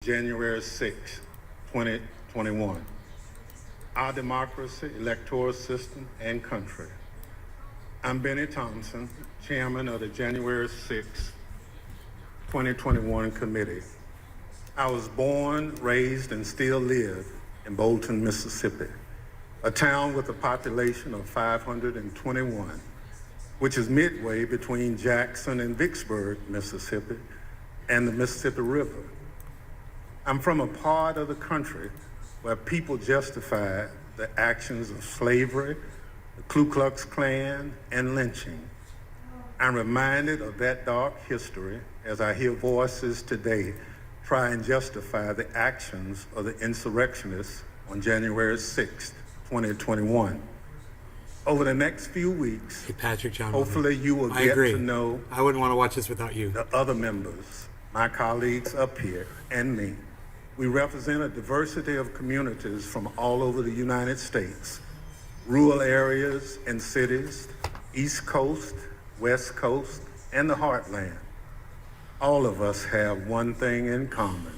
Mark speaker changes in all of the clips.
Speaker 1: January 6, 2021. Our democracy, electoral system, and country. I'm Benny Thompson, chairman of the January 6, 2021 committee. I was born, raised, and still live in Bolton, Mississippi, a town with a population of 521, which is midway between Jackson and Vicksburg, Mississippi, and the Mississippi River. I'm from a part of the country where people justify the actions of slavery, the Ku Klux Klan, and lynching. I'm reminded of that dark history as I hear voices today try and justify the actions of the insurrectionists on January 6, 2021. Over the next few weeks,
Speaker 2: Hey, Patrick John.
Speaker 1: hopefully you will get to know
Speaker 2: I wouldn't want to watch this without you.
Speaker 1: the other members, my colleagues up here, and me. We represent a diversity of communities from all over the United States, rural areas and cities, East Coast, West Coast, and the Heartland. All of us have one thing in common.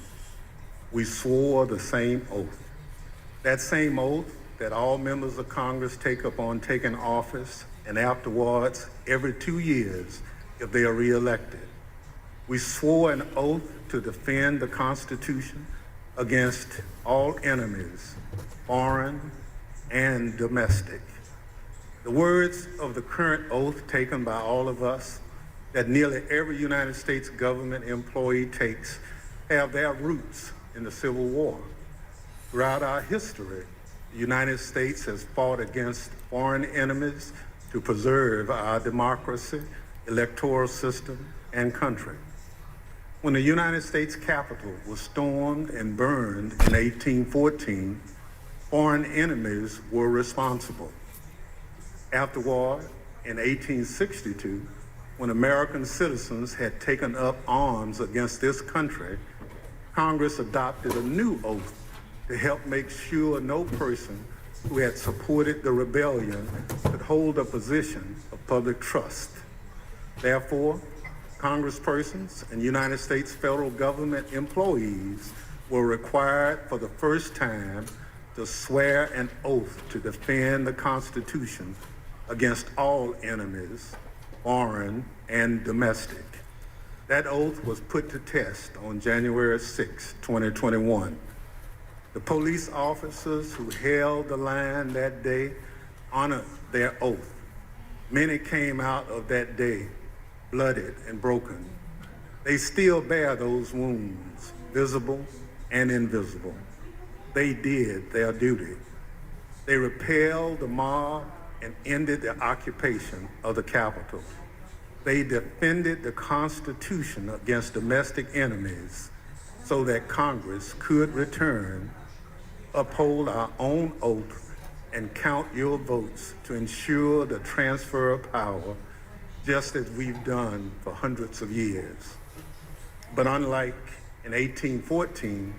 Speaker 1: We swore the same oath. That same oath that all members of Congress take upon taking office and afterwards every 2 years if they are reelected. We swore an oath to defend the Constitution against all enemies, foreign and domestic. The words of the current oath taken by all of us that nearly every United States government employee takes have their roots in the Civil War. Throughout our history, the United States has fought against foreign enemies to preserve our democracy, electoral system, and country. When the United States Capitol was stormed and burned in 1814, foreign enemies were responsible. Afterward, in 1862, when American citizens had taken up arms against this country, Congress adopted a new oath to help make sure no person who had supported the rebellion could hold a position of public trust. Therefore, Congresspersons and United States federal government employees were required for the first time to swear an oath to defend the Constitution against all enemies, foreign and domestic. That oath was put to test on January 6, 2021. The police officers who held the line that day honored their oath. Many came out of that day blooded and broken. They still bear those wounds, visible and invisible. They did their duty. They repelled the mob and ended the occupation of the Capitol. They defended the Constitution against domestic enemies so that Congress could return, uphold our own oath, and count your votes to ensure the transfer of power, just as we've done for hundreds of years. But unlike in 1814,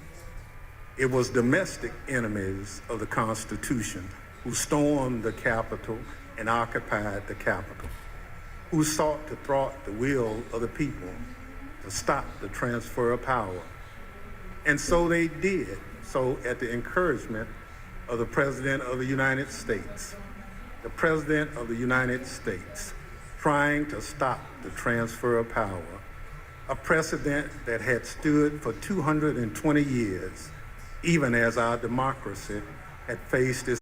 Speaker 1: it was domestic enemies of the Constitution who stormed the Capitol and occupied the Capitol, who sought to thwart the will of the people to stop the transfer of power. And so they did, so at the encouragement of the President of the United States. The President of the United States trying to stop the transfer of power, a precedent that had stood for 220 years, even as our democracy had faced its.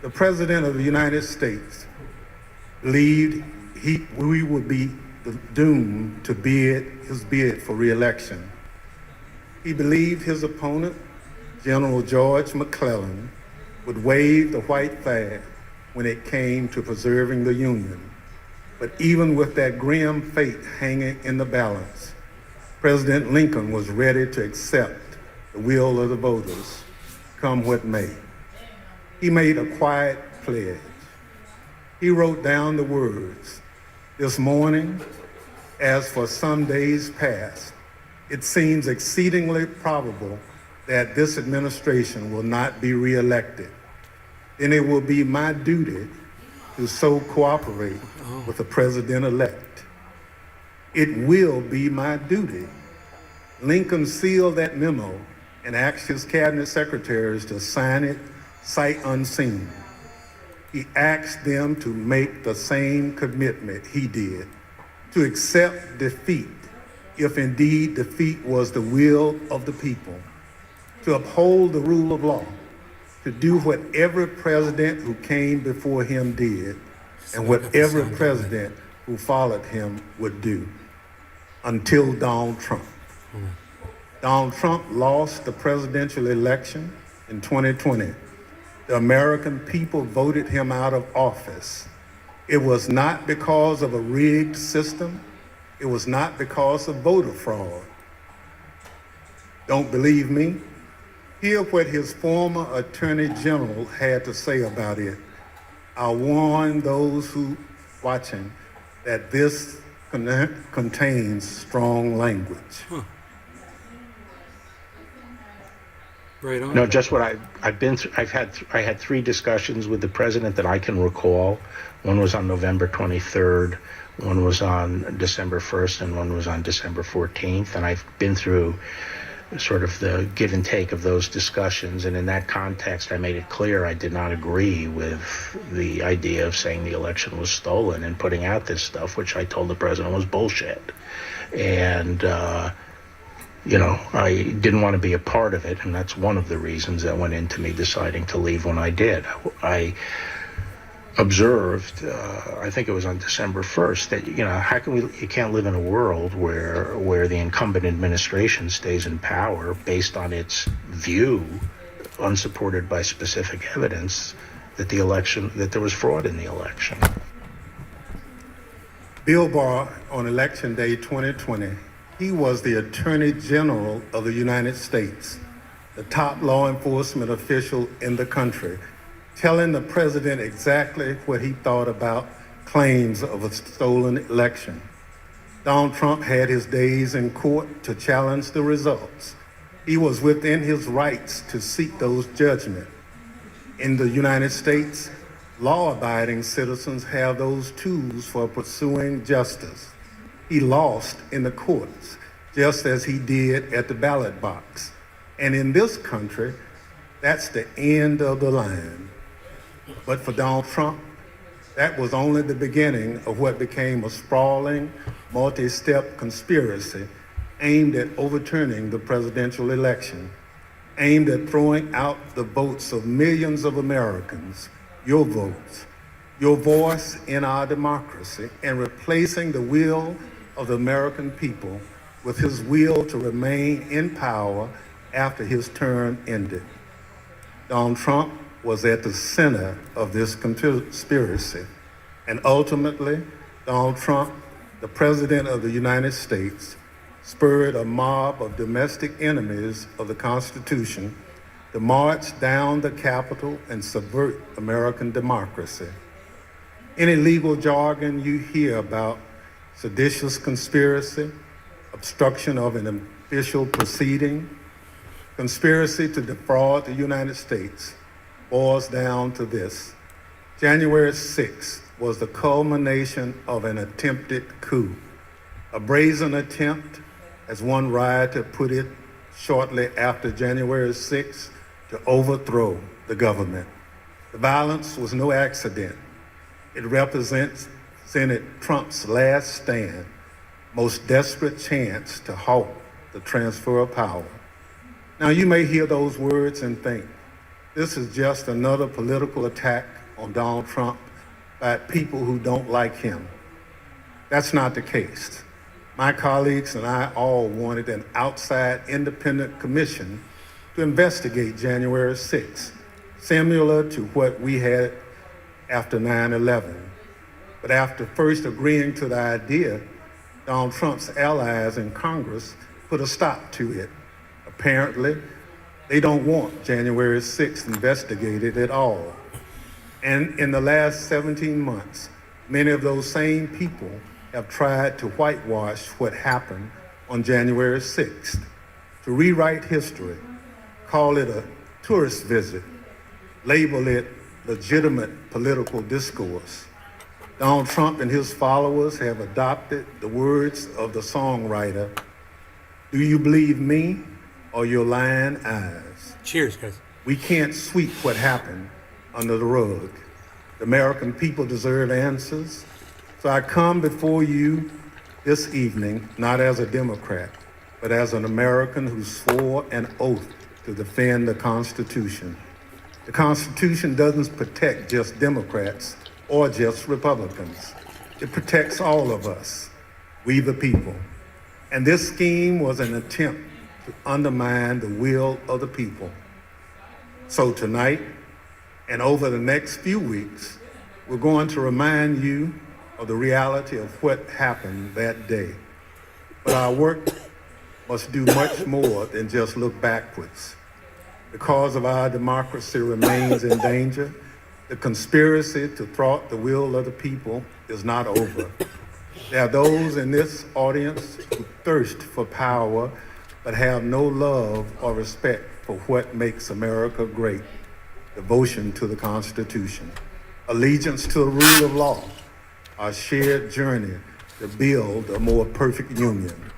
Speaker 1: The President of the United States believed we would be doomed to his bid for re-election. He believed his opponent, General George McClellan, would wave the white flag when it came to preserving the Union. But even with that grim fate hanging in the balance, President Lincoln was ready to accept the will of the voters, come what may. He made a quiet pledge. He wrote down the words, "This morning, as for some days past, it seems exceedingly probable that this administration will not be reelected. Then it will be my duty to so cooperate with the president-elect. It will be my duty Lincoln sealed that memo and asked his cabinet secretaries to sign it sight unseen. He asked them to make the same commitment he did, to accept defeat if indeed defeat was the will of the people, to uphold the rule of law, to do what every president who came before him did, and what every president who followed him would do, until Donald Trump. Donald Trump lost the presidential election in 2020. The American people voted him out of office. It was not because of a rigged system. It was not because of voter fraud. Don't believe me? Hear what his former Attorney General had to say about it. I warn those who watching that this contains strong language.
Speaker 2: Right on.
Speaker 3: No, just what I've been through. I had 3 discussions with the president that I can recall. One was on November 23rd, one was on December 1st, and one was on December 14th. And I've been through sort of the give and take of those discussions. And in that context, I made it clear I did not agree with the idea of saying the election was stolen and putting out this stuff, which I told the president was bullshit. And, I didn't want to be a part of it, and that's one of the reasons that went into me deciding to leave when I did. I observed, I think it was on December 1st, that, how can you can't live in a world where the incumbent administration stays in power based on its view, unsupported by specific evidence, that there was fraud in the election.
Speaker 1: Bill Barr, on Election Day 2020, he was the Attorney General of the United States, the top law enforcement official in the country, telling the president exactly what he thought about claims of a stolen election. Donald Trump had his days in court to challenge the results. He was within his rights to seek those judgments. In the United States, law-abiding citizens have those tools for pursuing justice. He lost in the courts, just as he did at the ballot box. And in this country, that's the end of the line. But for Donald Trump, that was only the beginning of what became a sprawling, multi-step conspiracy aimed at overturning the presidential election, aimed at throwing out the votes of millions of Americans, your votes, your voice in our democracy, and replacing the will of the American people with his will to remain in power after his term ended. Donald Trump was at the center of this conspiracy. And ultimately, Donald Trump, the President of the United States, spurred a mob of domestic enemies of the Constitution to march down the Capitol and subvert American democracy. Any legal jargon you hear about seditious conspiracy, obstruction of an official proceeding, conspiracy to defraud the United States boils down to this. January 6th was the culmination of an attempted coup, a brazen attempt, as one rioter put it shortly after January 6th, to overthrow the government. The violence was no accident. It represented Trump's last stand, most desperate chance to halt the transfer of power. Now, you may hear those words and think, this is just another political attack on Donald Trump by people who don't like him. That's not the case. My colleagues and I all wanted an outside independent commission to investigate January 6th, similar to what we had after 9/11. But after first agreeing to the idea, Donald Trump's allies in Congress put a stop to it. Apparently, they don't want January 6th investigated at all. And in the last 17 months, many of those same people have tried to whitewash what happened on January 6th, to rewrite history, call it a tourist visit, label it legitimate political discourse. Donald Trump and his followers have adopted the words of the songwriter, Do you believe me or your lying eyes?
Speaker 2: Cheers, guys.
Speaker 1: We can't sweep what happened under the rug. The American people deserve answers. So I come before you this evening, not as a Democrat, but as an American who swore an oath to defend the Constitution. The Constitution doesn't protect just Democrats or just Republicans. It protects all of us, we the people. And this scheme was an attempt to undermine the will of the people. So tonight, and over the next few weeks, we're going to remind you of the reality of what happened that day. But our work must do much more than just look backwards. The cause of our democracy remains in danger. The conspiracy to thwart the will of the people is not over. There are those in this audience who thirst for power but have no love or respect for what makes America great: devotion to the Constitution, allegiance to the rule of law, our shared journey to build a more perfect union.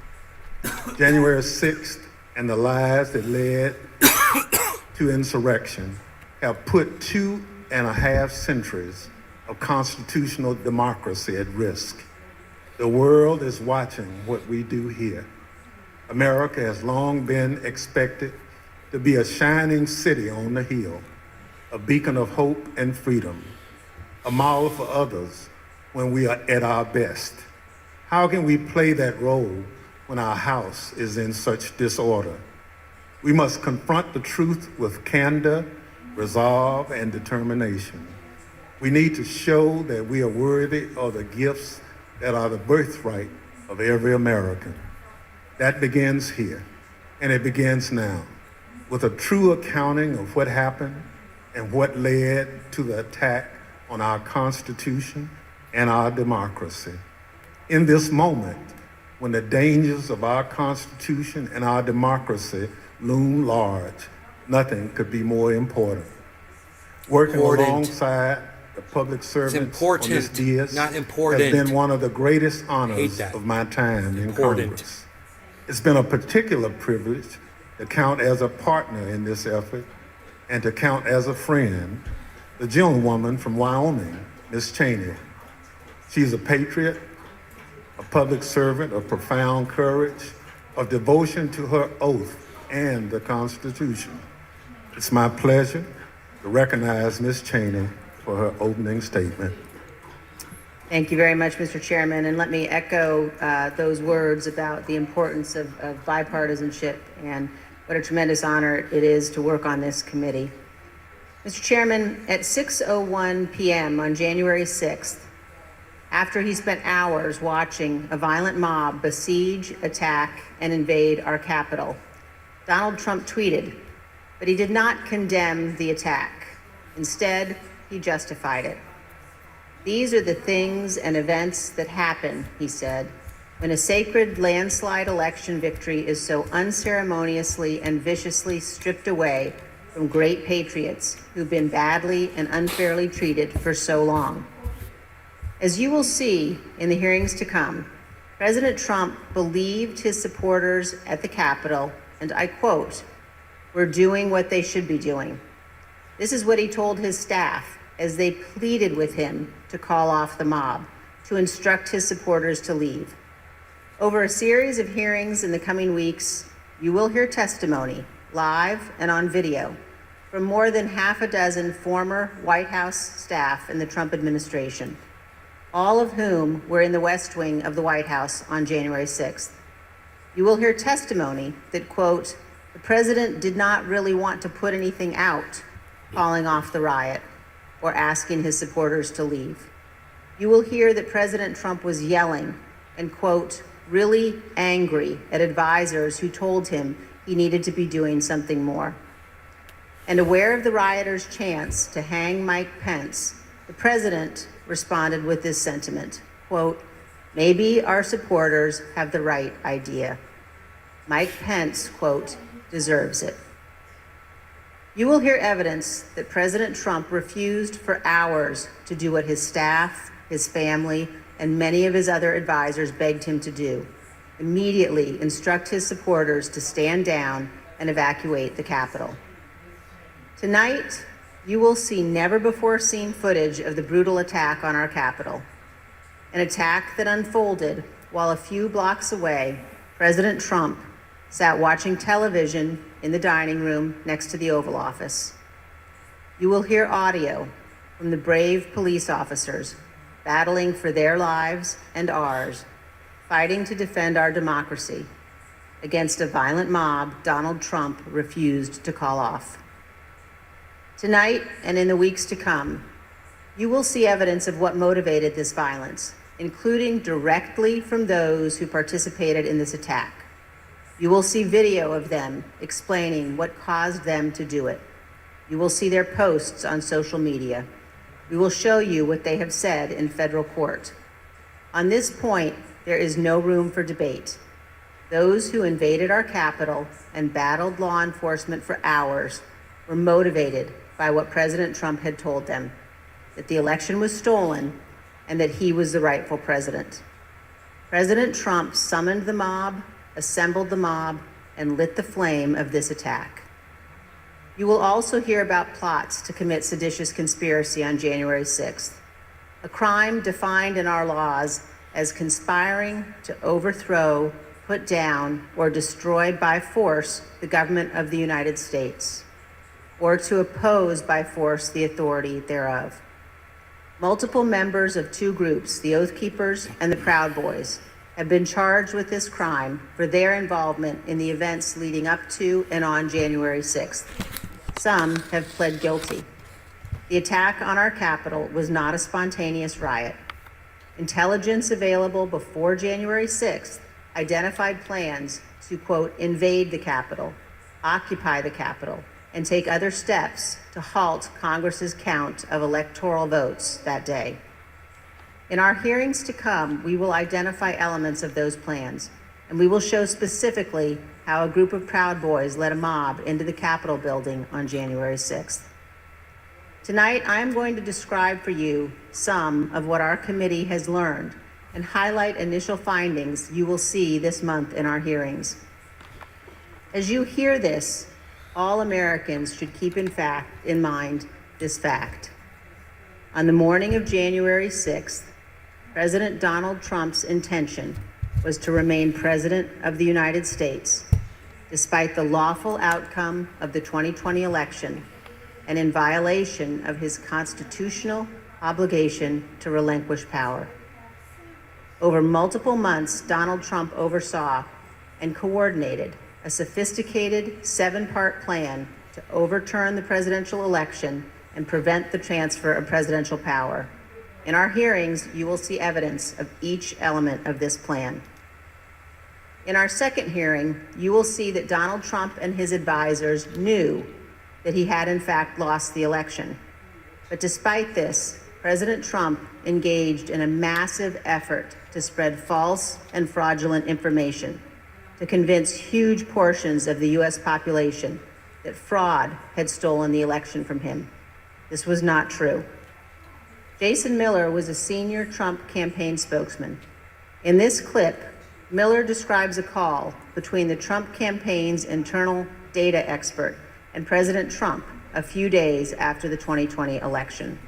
Speaker 1: January 6th and the lies that led to insurrection have put 2.5 centuries of constitutional democracy at risk. The world is watching what we do here. America has long been expected to be a shining city on the hill, a beacon of hope and freedom, a model for others when we are at our best. How can we play that role when our house is in such disorder? We must confront the truth with candor, resolve, and determination. We need to show that we are worthy of the gifts that are the birthright of every American. That begins here, and it begins now, with a true accounting of what happened and what led to the attack on our Constitution and our democracy. In this moment, when the dangers of our Constitution and our democracy loom large, nothing could be more important. Working alongside the public servants on this dais
Speaker 2: not important.
Speaker 1: has been one of the greatest honors of my time in Congress. It's been a particular privilege to count as a partner in this effort and to count as a friend the gentlewoman from Wyoming, Ms. Cheney. She's a patriot, a public servant of profound courage, of devotion to her oath and the Constitution. It's my pleasure to recognize Ms. Cheney for her opening statement.
Speaker 4: Thank you very much, Mr. Chairman, and let me echo those words about the importance of bipartisanship and what a tremendous honor it is to work on this committee. Mr. Chairman, at 6:01 p.m. on January 6th, after he spent hours watching a violent mob besiege, attack, and invade our Capitol, Donald Trump tweeted, but he did not condemn the attack. Instead, he justified it. These are the things and events that happen, he said, when a sacred landslide election victory is so unceremoniously and viciously stripped away from great patriots who've been badly and unfairly treated for so long. As you will see in the hearings to come, President Trump believed his supporters at the Capitol, and I quote, "We're doing what they should be doing." This is what he told his staff as they pleaded with him to call off the mob, to instruct his supporters to leave. Over a series of hearings in the coming weeks, you will hear testimony, live and on video, from more than half a dozen former White House staff in the Trump administration, all of whom were in the West Wing of the White House on January 6th. You will hear testimony that, quote, "The president did not really want to put anything out, calling off the riot or asking his supporters to leave." You will hear that President Trump was yelling and, quote, "really angry at advisors who told him he needed to be doing something more." And aware of the rioters' chance to hang Mike Pence, the president responded with this sentiment, quote, "Maybe our supporters have the right idea. Mike Pence, quote, deserves it." You will hear evidence that President Trump refused for hours to do what his staff, his family, and many of his other advisors begged him to do, immediately instruct his supporters to stand down and evacuate the Capitol. Tonight, you will see never-before-seen footage of the brutal attack on our Capitol, an attack that unfolded while a few blocks away, President Trump sat watching television in the dining room next to the Oval Office. You will hear audio from the brave police officers battling for their lives and ours, fighting to defend our democracy against a violent mob Donald Trump refused to call off. Tonight and in the weeks to come, you will see evidence of what motivated this violence, including directly from those who participated in this attack. You will see video of them explaining what caused them to do it. You will see their posts on social media. We will show you what they have said in federal court. On this point, there is no room for debate. Those who invaded our Capitol and battled law enforcement for hours were motivated by what President Trump had told them, that the election was stolen and that he was the rightful president. President Trump summoned the mob, assembled the mob, and lit the flame of this attack. You will also hear about plots to commit seditious conspiracy on January 6th, a crime defined in our laws as conspiring to overthrow, put down, or destroy by force the government of the United States, or to oppose by force the authority thereof. Multiple members of two groups, the Oath Keepers and the Proud Boys, have been charged with this crime for their involvement in the events leading up to and on January 6th. Some have pled guilty. The attack on our Capitol was not a spontaneous riot. Intelligence available before January 6th identified plans to, quote, invade the Capitol, occupy the Capitol, and take other steps to halt Congress's count of electoral votes that day. In our hearings to come, we will identify elements of those plans, and we will show specifically how a group of Proud Boys led a mob into the Capitol building on January 6th. Tonight, I am going to describe for you some of what our committee has learned and highlight initial findings you will see this month in our hearings. As you hear this, all Americans should keep in mind this fact. On the morning of January 6th, President Donald Trump's intention was to remain President of the United States, despite the lawful outcome of the 2020 election and in violation of his constitutional obligation to relinquish power. Over multiple months, Donald Trump oversaw and coordinated a sophisticated 7-part plan to overturn the presidential election and prevent the transfer of presidential power. In our hearings, you will see evidence of each element of this plan. In our second hearing, you will see that Donald Trump and his advisors knew that he had in fact lost the election. But despite this, President Trump engaged in a massive effort to spread false and fraudulent information to convince huge portions of the U.S. population that fraud had stolen the election from him. This was not true. Jason Miller was a senior Trump campaign spokesman. In this clip, Miller describes a call between the Trump campaign's internal data expert and President Trump a few days after the 2020 election.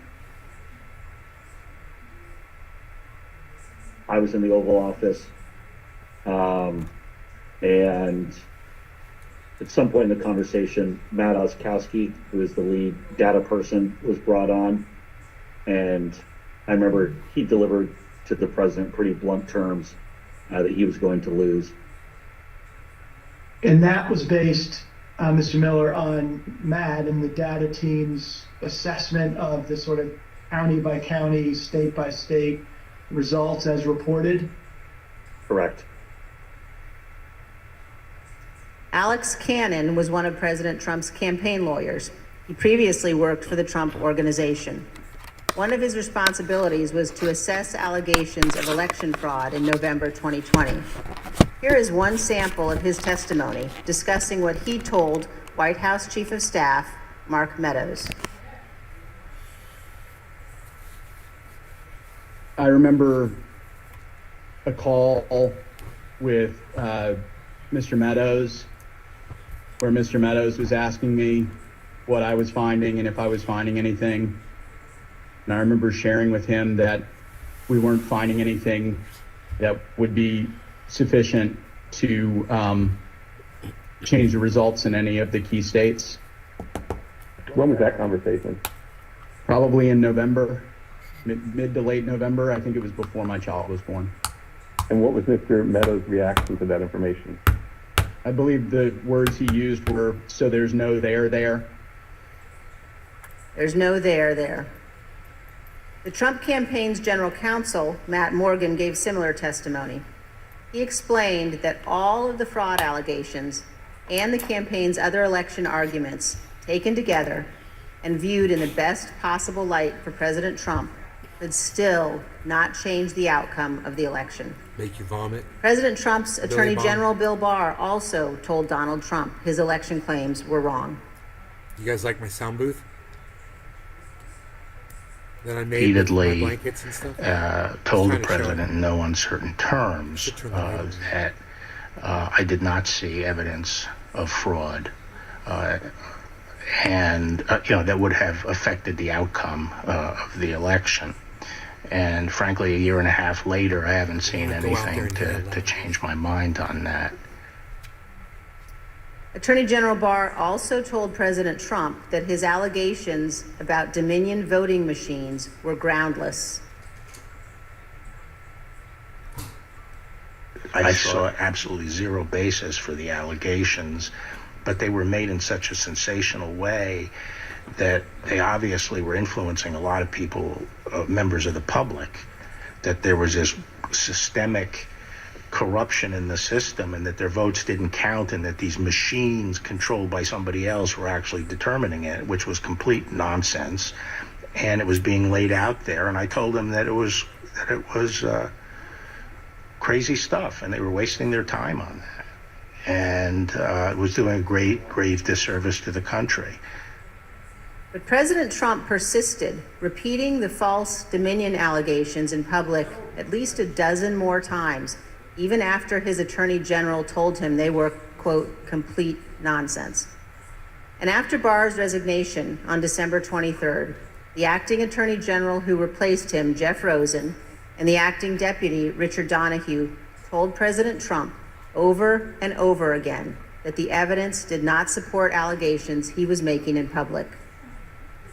Speaker 5: I was in the Oval Office, and at some point in the conversation, Matt Oskowski, who is the lead data person, was brought on, and I remember he delivered to the president pretty blunt terms that he was going to lose.
Speaker 6: And that was based, Mr. Miller, on Matt and the data team's assessment of the sort of county by county, state by state results as reported?
Speaker 5: Correct.
Speaker 4: Alex Cannon was one of President Trump's campaign lawyers. He previously worked for the Trump Organization. One of his responsibilities was to assess allegations of election fraud in November 2020. Here is one sample of his testimony discussing what he told White House Chief of Staff Mark Meadows.
Speaker 7: I remember a call with Mr. Meadows, where Mr. Meadows was asking me what I was finding and if I was finding anything. And I remember sharing with him that we weren't finding anything that would be sufficient to change the results in any of the key states.
Speaker 8: When was that conversation?
Speaker 7: Probably in November, mid to late November. I think it was before my child was born.
Speaker 8: And what was Mr. Meadows' reaction to that information?
Speaker 7: I believe the words he used were, "So there's no there there."
Speaker 4: There's no there. The Trump campaign's general counsel, Matt Morgan, gave similar testimony. He explained that all of the fraud allegations and the campaign's other election arguments, taken together and viewed in the best possible light for President Trump, could still not change the outcome of the election.
Speaker 2: Make you vomit.
Speaker 4: President Trump's Attorney
Speaker 2: Bonner.
Speaker 4: General Bill Barr also told Donald Trump his election claims were wrong.
Speaker 2: You guys like my sound booth? That I made
Speaker 3: Repeatedly,
Speaker 2: with my blankets and stuff?
Speaker 3: told the
Speaker 2: Trying to show
Speaker 3: president in no uncertain terms
Speaker 2: Should turn the light on.
Speaker 3: that I did not see evidence of fraud, and that would have affected the outcome of the election. And frankly, a year and a half later, I haven't seen
Speaker 2: Go out there
Speaker 3: anything
Speaker 2: and yell
Speaker 3: to
Speaker 2: loud.
Speaker 3: change my mind on that.
Speaker 4: Attorney General Barr also told President Trump that his allegations about Dominion voting machines were groundless.
Speaker 3: I saw absolutely zero basis for the allegations, but they were made in such a sensational way that they obviously were influencing a lot of people, members of the public, that there was this systemic corruption in the system and that their votes didn't count and that these machines controlled by somebody else were actually determining it, which was complete nonsense. And it was being laid out there. And I told them that it was crazy stuff and they were wasting their time on that. And it was doing a grave disservice to the country.
Speaker 4: But President Trump persisted, repeating the false Dominion allegations in public at least a dozen more times, even after his attorney general told him they were, quote, complete nonsense. And after Barr's resignation on December 23rd, the acting attorney general who replaced him, Jeff Rosen, and the acting deputy, Richard Donahue, told President Trump over and over again that the evidence did not support allegations he was making in public.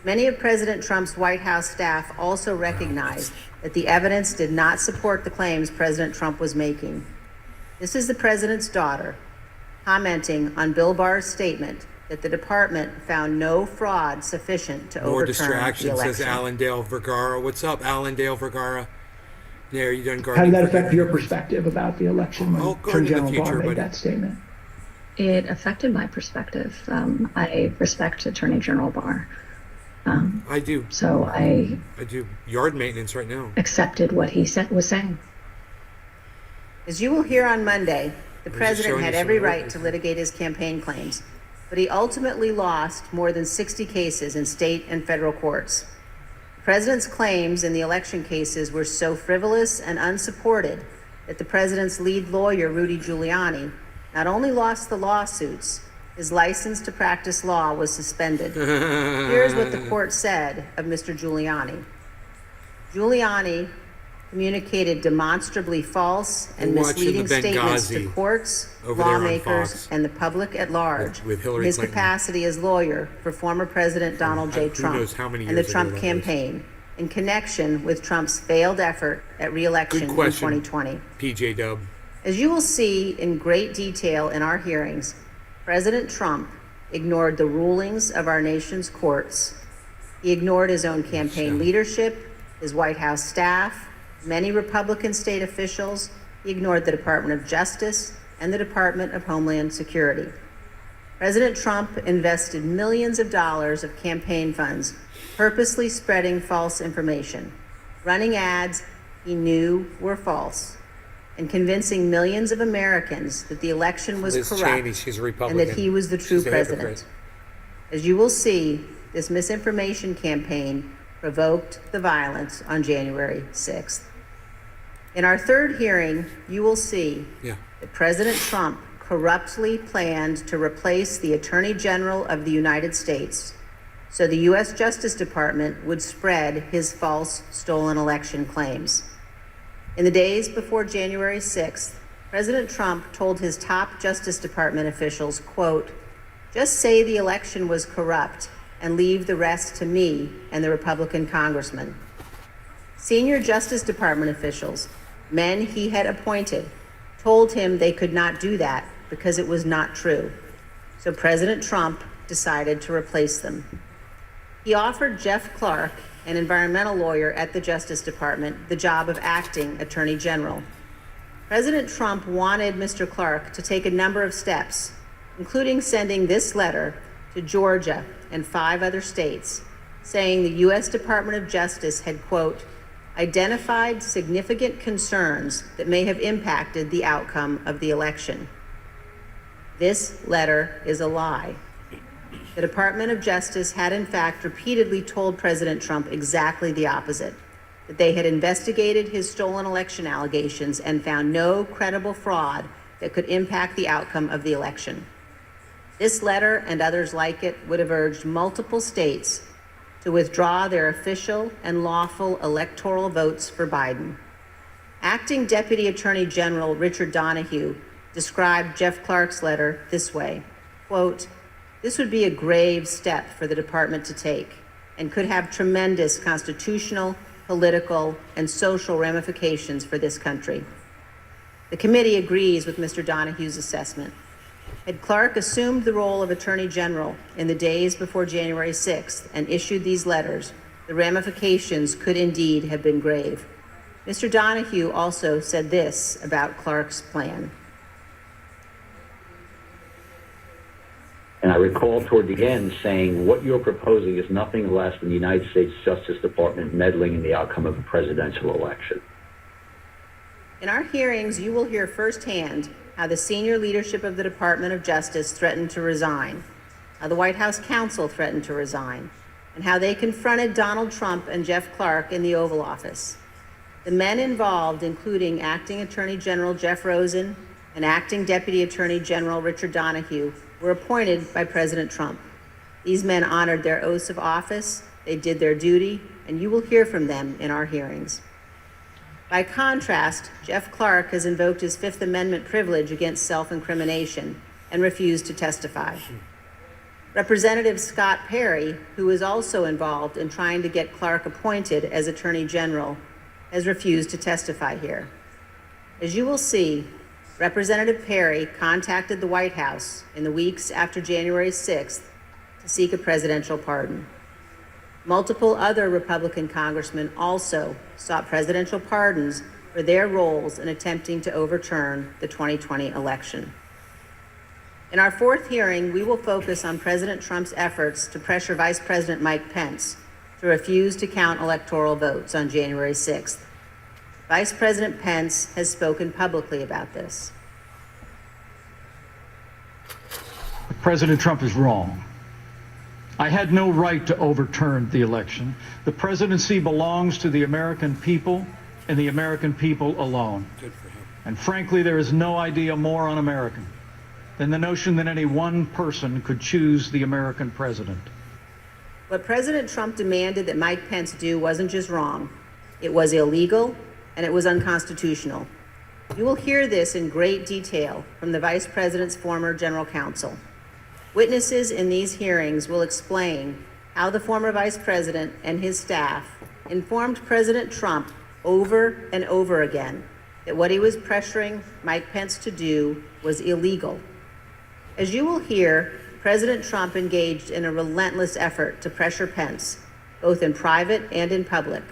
Speaker 4: Many of President Trump's White House staff also recognized that the evidence did not support the claims President Trump was making. This is the president's daughter commenting on Bill Barr's statement that the department found no fraud sufficient to
Speaker 2: More
Speaker 4: overturn the
Speaker 2: distraction,
Speaker 4: election.
Speaker 2: says Allendale Vergara. What's up, Allendale Vergara? There, you done
Speaker 6: How did that
Speaker 2: guarding.
Speaker 6: affect your perspective about the election when
Speaker 2: I'll go
Speaker 6: Attorney
Speaker 2: into the
Speaker 6: General Barr
Speaker 2: future,
Speaker 6: made
Speaker 2: buddy.
Speaker 6: that statement?
Speaker 9: It affected my perspective. I respect Attorney General Barr.
Speaker 2: I do.
Speaker 9: So I
Speaker 2: I do yard maintenance right now.
Speaker 9: accepted what he was saying.
Speaker 4: As you will hear on Monday, the
Speaker 2: just
Speaker 4: president
Speaker 2: showing
Speaker 4: had
Speaker 2: you
Speaker 4: every
Speaker 2: some
Speaker 4: right
Speaker 2: work.
Speaker 4: to litigate his campaign claims, but he ultimately lost more than 60 cases in state and federal courts. The president's claims in the election cases were so frivolous and unsupported that the president's lead lawyer, Rudy Giuliani, not only lost the lawsuits, his license to practice law was suspended. Here's what the court said of Mr. Giuliani. Giuliani communicated demonstrably false and
Speaker 2: We're watching
Speaker 4: misleading
Speaker 2: the
Speaker 4: statements to
Speaker 2: Benghazi
Speaker 4: courts,
Speaker 2: over there on
Speaker 4: lawmakers,
Speaker 2: Fox.
Speaker 4: and the public at large
Speaker 2: With Hillary
Speaker 4: in his
Speaker 2: Clinton.
Speaker 4: capacity as lawyer for former President Donald J.
Speaker 2: Who
Speaker 4: Trump
Speaker 2: knows how many
Speaker 4: and the
Speaker 2: years ago
Speaker 4: Trump
Speaker 2: that was.
Speaker 4: campaign in connection with Trump's failed effort at re-election
Speaker 2: Good
Speaker 4: in
Speaker 2: question.
Speaker 4: 2020.
Speaker 2: PJ Dub.
Speaker 4: As you will see in great detail in our hearings, President Trump ignored the rulings of our nation's courts. He ignored his own campaign leadership, his White House staff, many Republican state officials. He ignored the Department of Justice and the Department of Homeland Security. President Trump invested millions of dollars of campaign funds purposely spreading false information, running ads he knew were false, and convincing millions of Americans that the election was
Speaker 2: Liz
Speaker 4: corrupt
Speaker 2: Cheney, she's a
Speaker 4: and
Speaker 2: Republican.
Speaker 4: that he was the true
Speaker 2: She's a
Speaker 4: president.
Speaker 2: hypocrite.
Speaker 4: As you will see, this misinformation campaign provoked the violence on January 6th. In our third hearing, you will see
Speaker 2: Yeah.
Speaker 4: that President Trump corruptly planned to replace the Attorney General of the United States so the U.S. Justice Department would spread his false stolen election claims. In the days before January 6th, President Trump told his top Justice Department officials, quote, "Just say the election was corrupt and leave the rest to me and the Republican congressman." Senior Justice Department officials, men he had appointed, told him they could not do that because it was not true. So President Trump decided to replace them. He offered Jeff Clark, an environmental lawyer at the Justice Department, the job of acting Attorney General. President Trump wanted Mr. Clark to take a number of steps, including sending this letter to Georgia and 5 other states, saying the U.S. Department of Justice had, quote, identified significant concerns that may have impacted the outcome of the election. This letter is a lie. The Department of Justice had in fact repeatedly told President Trump exactly the opposite, that they had investigated his stolen election allegations and found no credible fraud that could impact the outcome of the election. This letter and others like it would have urged multiple states to withdraw their official and lawful electoral votes for Biden. Acting Deputy Attorney General Richard Donoghue described Jeff Clark's letter this way, quote, "This would be a grave step for the department to take and could have tremendous constitutional, political, and social ramifications for this country." The committee agrees with Mr. Donoghue's assessment. Had Clark assumed the role of Attorney General in the days before January 6th and issued these letters, the ramifications could indeed have been grave. Mr. Donoghue also said this about Clark's plan.
Speaker 10: And I recall toward the end saying, what you're proposing is nothing less than the United States Justice Department meddling in the outcome of a presidential election.
Speaker 4: In our hearings, you will hear firsthand how the senior leadership of the Department of Justice threatened to resign, how the White House counsel threatened to resign, and how they confronted Donald Trump and Jeff Clark in the Oval Office. The men involved, including Acting Attorney General Jeff Rosen and Acting Deputy Attorney General Richard Donoghue, were appointed by President Trump. These men honored their oaths of office, they did their duty, and you will hear from them in our hearings. By contrast, Jeff Clark has invoked his Fifth Amendment privilege against self-incrimination and refused to testify. Representative Scott Perry, who is also involved in trying to get Clark appointed as Attorney General, has refused to testify here. As you will see, Representative Perry contacted the White House in the weeks after January 6th to seek a presidential pardon. Multiple other Republican congressmen also sought presidential pardons for their roles in attempting to overturn the 2020 election. In our 4th hearing, we will focus on President Trump's efforts to pressure Vice President Mike Pence to refuse to count electoral votes on January 6th. Vice President Pence has spoken publicly about this.
Speaker 11: President Trump is wrong. I had no right to overturn the election. The presidency belongs to the American people and the American people alone.
Speaker 2: Good for him.
Speaker 11: And frankly, there is no idea more un-American than the notion that any one person could choose the American president.
Speaker 4: What President Trump demanded that Mike Pence do wasn't just wrong, it was illegal and it was unconstitutional. You will hear this in great detail from the Vice President's former general counsel. Witnesses in these hearings will explain how the former Vice President and his staff informed President Trump over and over again that what he was pressuring Mike Pence to do was illegal. As you will hear, President Trump engaged in a relentless effort to pressure Pence, both in private and in public.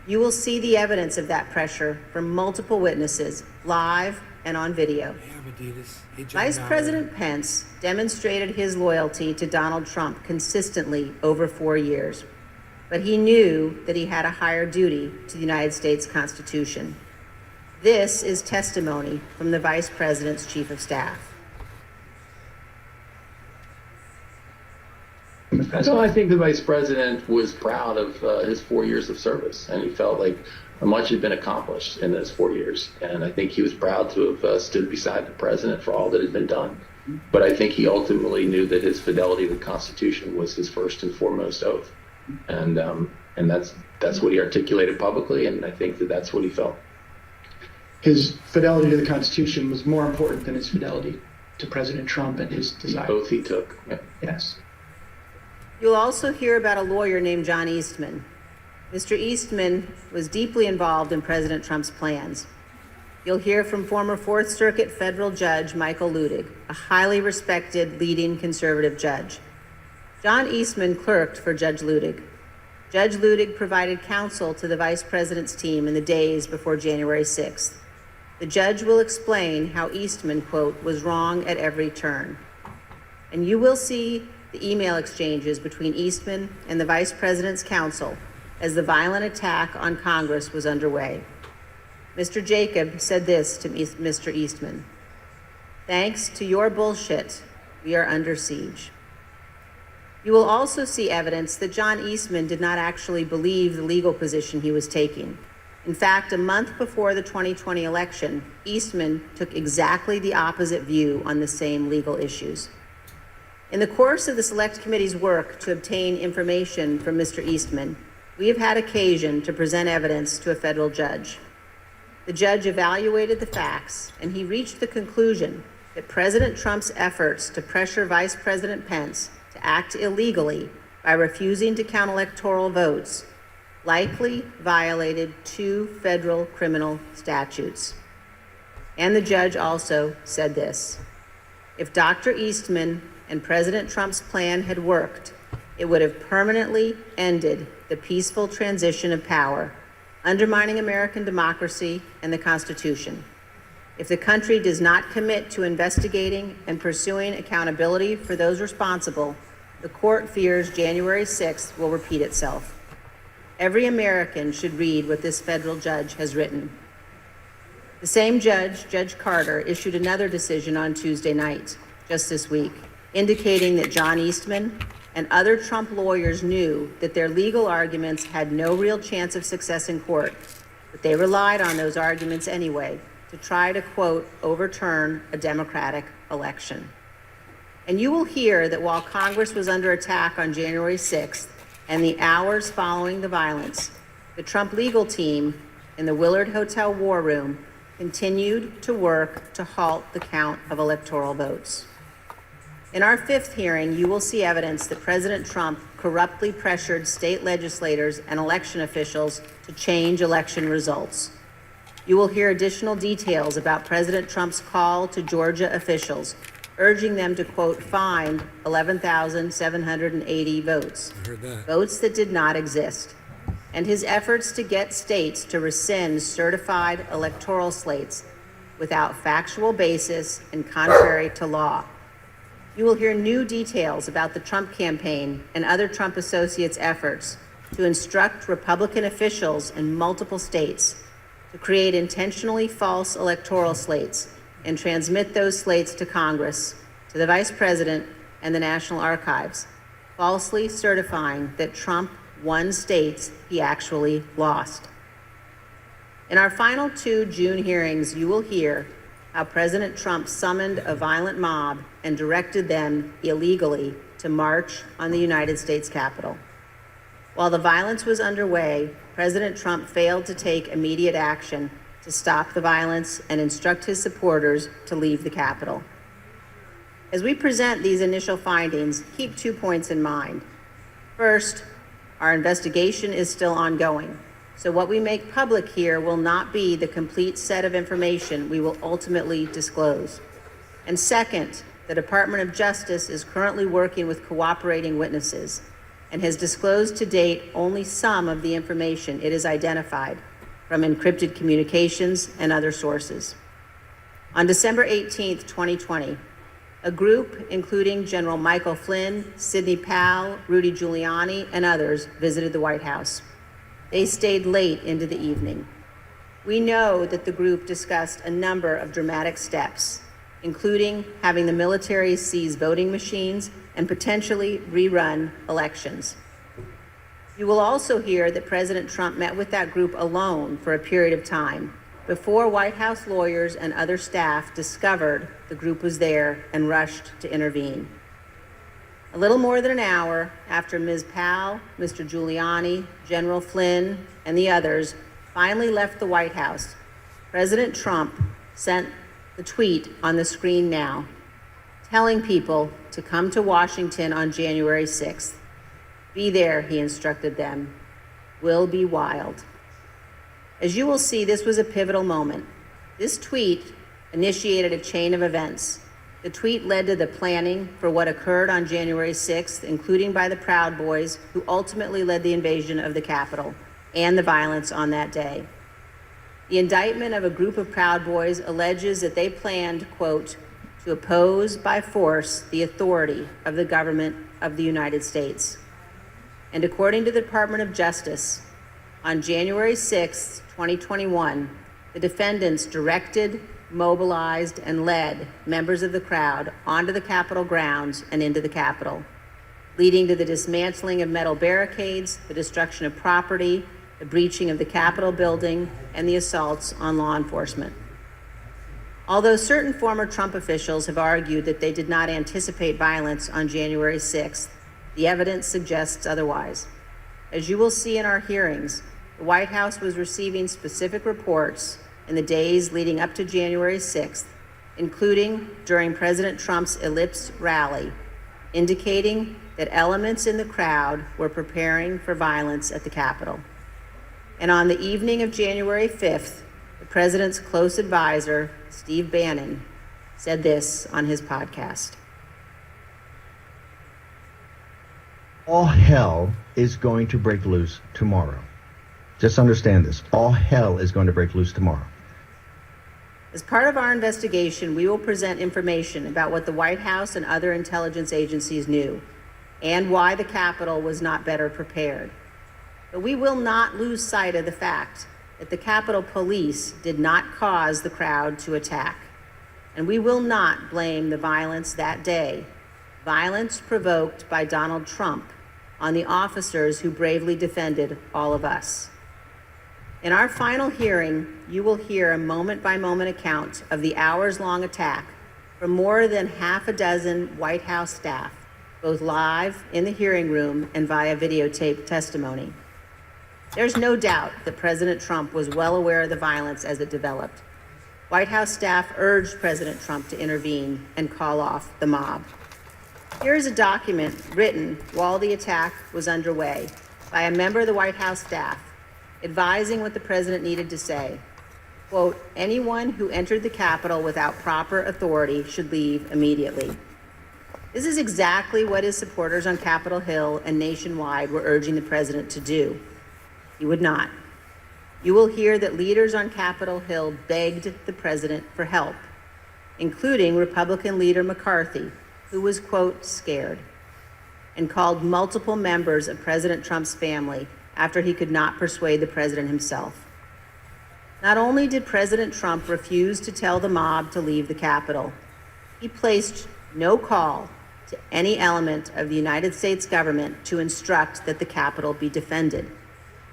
Speaker 4: You will see the evidence of that pressure from multiple witnesses, live and on video.
Speaker 2: Hey, Adidas. Hey, John
Speaker 4: Vice
Speaker 2: Mallard.
Speaker 4: President Pence demonstrated his loyalty to Donald Trump consistently over 4 years, but he knew that he had a higher duty to the United States Constitution. This is testimony from the Vice President's Chief of Staff.
Speaker 12: So I think the vice president was proud of his 4 years of service, and he felt like much had been accomplished in those 4 years. And I think he was proud to have stood beside the president for all that had been done. But I think he ultimately knew that his fidelity to the Constitution was his first and foremost oath, and that's what he articulated publicly, and I think that that's what he felt.
Speaker 6: His fidelity to the Constitution was more important than his fidelity to President Trump and his desire.
Speaker 12: The oath he took. Yeah.
Speaker 6: Yes.
Speaker 4: You'll also hear about a lawyer named John Eastman. Mr. Eastman was deeply involved in President Trump's plans. You'll hear from former Fourth Circuit federal judge Michael Luttig, a highly respected leading conservative judge. John Eastman clerked for Judge Luttig. Judge Luttig provided counsel to the vice president's team in the days before January 6th. The judge will explain how Eastman, quote, was wrong at every turn. And you will see the email exchanges between Eastman and the vice president's counsel as the violent attack on Congress was underway. Mr. Jacob said this to Mr. Eastman: "Thanks to your bullshit, we are under siege." You will also see evidence that John Eastman did not actually believe the legal position he was taking. In fact, a month before the 2020 election, Eastman took exactly the opposite view on the same legal issues. In the course of the Select Committee's work to obtain information from Mr. Eastman, we have had occasion to present evidence to a federal judge. The judge evaluated the facts, and he reached the conclusion that President Trump's efforts to pressure Vice President Pence to act illegally by refusing to count electoral votes likely violated 2 federal criminal statutes. And the judge also said this: if Dr. Eastman and President Trump's plan had worked, it would have permanently ended the peaceful transition of power, undermining American democracy and the Constitution. If the country does not commit to investigating and pursuing accountability for those responsible, the court fears January 6th will repeat itself. Every American should read what this federal judge has written. The same judge, Judge Carter, issued another decision on Tuesday night, just this week, indicating that John Eastman and other Trump lawyers knew that their legal arguments had no real chance of success in court, but they relied on those arguments anyway to try to, quote, overturn a Democratic election. And you will hear that while Congress was under attack on January 6th and the hours following the violence, the Trump legal team in the Willard Hotel War Room continued to work to halt the count of electoral votes. In our 5th hearing, you will see evidence that President Trump corruptly pressured state legislators and election officials to change election results. You will hear additional details about President Trump's call to Georgia officials, urging them to, quote, find 11,780 votes, votes that did not exist, and his efforts to get states to rescind certified electoral slates without factual basis and contrary to law. You will hear new details about the Trump campaign and other Trump associates' efforts to instruct Republican officials in multiple states to create intentionally false electoral slates and transmit those slates to Congress, to the Vice President, and the National Archives, falsely certifying that Trump won states he actually lost. In our final 2 June hearings, you will hear how President Trump summoned a violent mob and directed them illegally to march on the United States Capitol. While the violence was underway, President Trump failed to take immediate action to stop the violence and instruct his supporters to leave the Capitol. As we present these initial findings, keep 2 points in mind. First, our investigation is still ongoing, so what we make public here will not be the complete set of information we will ultimately disclose. And second, the Department of Justice is currently working with cooperating witnesses and has disclosed to date only some of the information it has identified from encrypted communications and other sources. On December 18th, 2020, a group including General Michael Flynn, Sidney Powell, Rudy Giuliani, and others visited the White House. They stayed late into the evening. We know that the group discussed a number of dramatic steps, including having the military seize voting machines and potentially rerun elections. You will also hear that President Trump met with that group alone for a period of time before White House lawyers and other staff discovered the group was there and rushed to intervene. A little more than an hour after Ms. Powell, Mr. Giuliani, General Flynn, and the others finally left the White House, President Trump sent the tweet on the screen now, telling people to come to Washington on January 6th. Be there, he instructed them. Will be wild. As you will see, this was a pivotal moment. This tweet initiated a chain of events. The tweet led to the planning for what occurred on January 6th, including by the Proud Boys, who ultimately led the invasion of the Capitol and the violence on that day. The indictment of a group of Proud Boys alleges that they planned, quote, to oppose by force the authority of the government of the United States. And according to the Department of Justice, on January 6, 2021, the defendants directed, mobilized, and led members of the crowd onto the Capitol grounds and into the Capitol, leading to the dismantling of metal barricades, the destruction of property, the breaching of the Capitol building, and the assaults on law enforcement. Although certain former Trump officials have argued that they did not anticipate violence on January 6th, the evidence suggests otherwise. As you will see in our hearings, the White House was receiving specific reports in the days leading up to January 6th, including during President Trump's Ellipse rally, indicating that elements in the crowd were preparing for violence at the Capitol. And on the evening of January 5th, the president's close advisor, Steve Bannon, said this on his podcast.
Speaker 13: All hell is going to break loose tomorrow. Just understand this. All hell is going to break loose tomorrow.
Speaker 4: As part of our investigation, we will present information about what the White House and other intelligence agencies knew and why the Capitol was not better prepared. But we will not lose sight of the fact that the Capitol Police did not cause the crowd to attack. And we will not blame the violence that day, violence provoked by Donald Trump, on the officers who bravely defended all of us. In our final hearing, you will hear a moment-by-moment account of the hours-long attack from more than half a dozen White House staff, both live in the hearing room and via videotape testimony. There's no doubt that President Trump was well aware of the violence as it developed. White House staff urged President Trump to intervene and call off the mob. Here is a document written while the attack was underway by a member of the White House staff, advising what the president needed to say. Quote, anyone who entered the Capitol without proper authority should leave immediately. This is exactly what his supporters on Capitol Hill and nationwide were urging the president to do. He would not. You will hear that leaders on Capitol Hill begged the president for help, including Republican leader McCarthy, who was, quote, scared, and called multiple members of President Trump's family after he could not persuade the president himself. Not only did President Trump refuse to tell the mob to leave the Capitol, he placed no call to any element of the United States government to instruct that the Capitol be defended.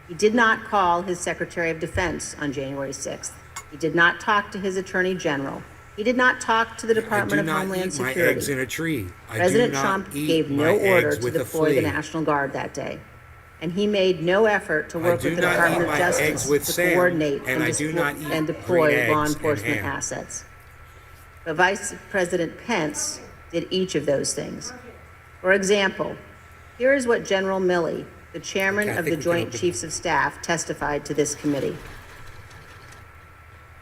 Speaker 4: He did not call his Secretary of Defense on January 6th. He did not talk to his Attorney General. He did not talk to the Department of Homeland Security.
Speaker 2: My eggs in a tree.
Speaker 4: President Trump gave no order to deploy the National Guard that day. And he made no effort to work with the Department of Justice to coordinate and deploy law enforcement assets. But Vice President Pence did each of those things. For example, here is what General Milley, the chairman of the Joint Chiefs of Staff, testified to this committee.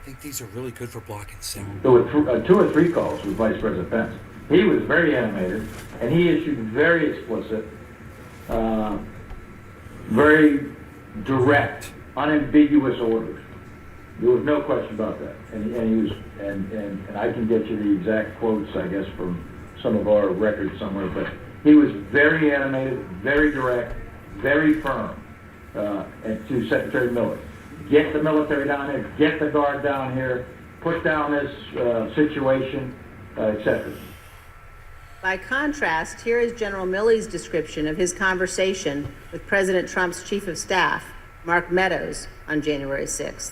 Speaker 2: I think these are really good for blocking sound.
Speaker 14: There were 2 or 3 calls with Vice President Pence. He was very animated, and he issued very explicit, very direct, unambiguous orders. There was no question about that. And he was, and I can get you the exact quotes, I guess, from some of our records somewhere. But he was very animated, very direct, very firm, and to Secretary Miller. Get the military down here, get the Guard down here, put down this situation, accepted.
Speaker 4: By contrast, here is General Milley's description of his conversation with President Trump's Chief of Staff, Mark Meadows, on January 6th.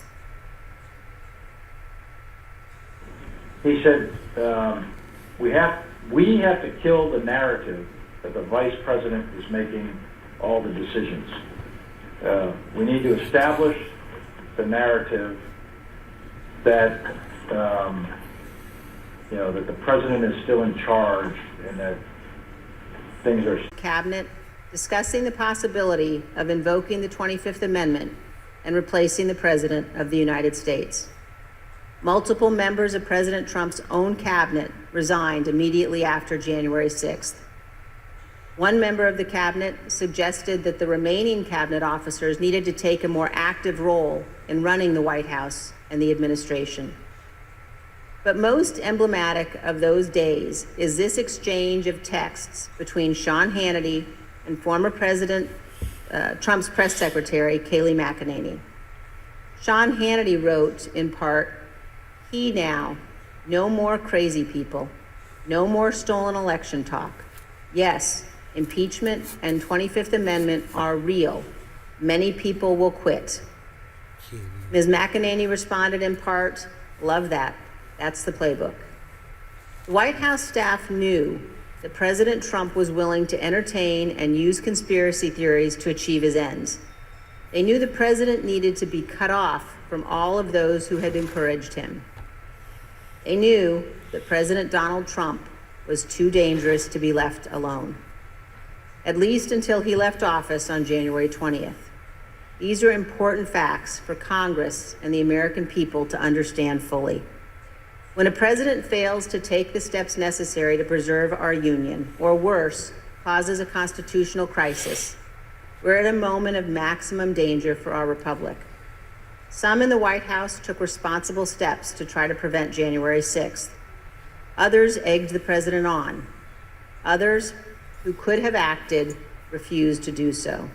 Speaker 14: He said, we have to kill the narrative that the vice president is making all the decisions. We need to establish the narrative that, that the president is still in charge and that things are...
Speaker 4: Cabinet discussing the possibility of invoking the 25th Amendment and replacing the President of the United States. Multiple members of President Trump's own cabinet resigned immediately after January 6th. One member of the cabinet suggested that the remaining cabinet officers needed to take a more active role in running the White House and the administration. But most emblematic of those days is this exchange of texts between Sean Hannity and former President Trump's press secretary, Kayleigh McEnany. Sean Hannity wrote, in part, "He now, no more crazy people, no more stolen election talk. Yes, impeachment and 25th Amendment are real. Many people will quit." Ms. McEnany responded in part, "Love that. That's the playbook." The White House staff knew that President Trump was willing to entertain and use conspiracy theories to achieve his ends. They knew the president needed to be cut off from all of those who had encouraged him. They knew that President Donald Trump was too dangerous to be left alone, at least until he left office on January 20th. These are important facts for Congress and the American people to understand fully. When a president fails to take the steps necessary to preserve our union, or worse, causes a constitutional crisis, we're at a moment of maximum danger for our republic. Some in the White House took responsible steps to try to prevent January 6th. Others egged the president on. Others, who could have acted, refused to do so.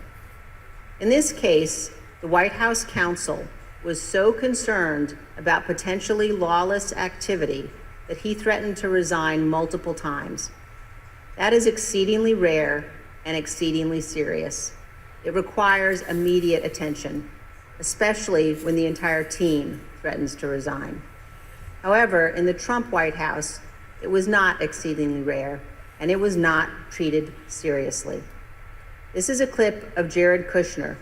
Speaker 4: In this case, the White House counsel was so concerned about potentially lawless activity that he threatened to resign multiple times. That is exceedingly rare and exceedingly serious. It requires immediate attention, especially when the entire team threatens to resign. However, in the Trump White House, it was not exceedingly rare, and it was not treated seriously. This is a clip of Jared Kushner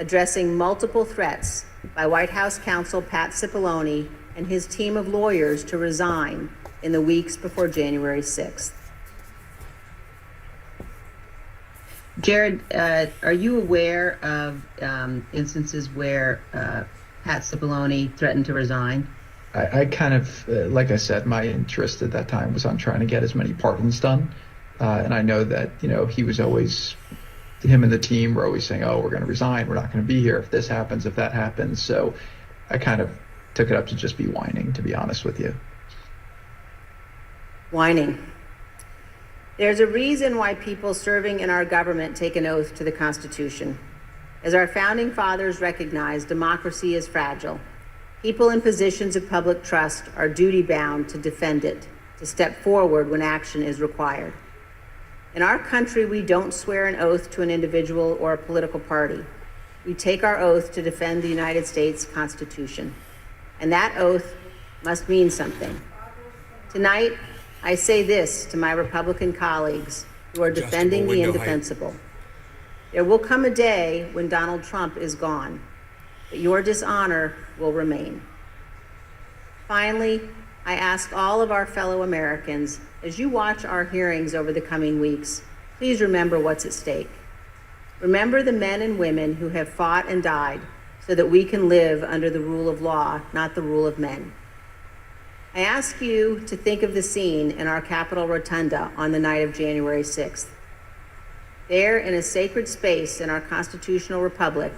Speaker 4: addressing multiple threats by White House counsel Pat Cipollone and his team of lawyers to resign in the weeks before January 6th. Jared, are you aware of instances where Pat Cipollone threatened to resign?
Speaker 15: I kind of, like I said, my interest at that time was on trying to get as many pardons done. And I know that, he was always, him and the team were always saying, oh, we're going to resign. We're not going to be here if this happens, if that happens. So I kind of took it up to just be whining, to be honest with you.
Speaker 4: Whining. There's a reason why people serving in our government take an oath to the Constitution. As our founding fathers recognized, democracy is fragile. People in positions of public trust are duty-bound to defend it, to step forward when action is required. In our country, we don't swear an oath to an individual or a political party. We take our oath to defend the United States Constitution. And that oath must mean something. Tonight, I say this to my Republican colleagues who are defending the indefensible. There will come a day when Donald Trump is gone, but your dishonor will remain. Finally, I ask all of our fellow Americans, as you watch our hearings over the coming weeks, please remember what's at stake. Remember the men and women who have fought and died so that we can live under the rule of law, not the rule of men. I ask you to think of the scene in our Capitol Rotunda on the night of January 6th. There, in a sacred space in our constitutional republic,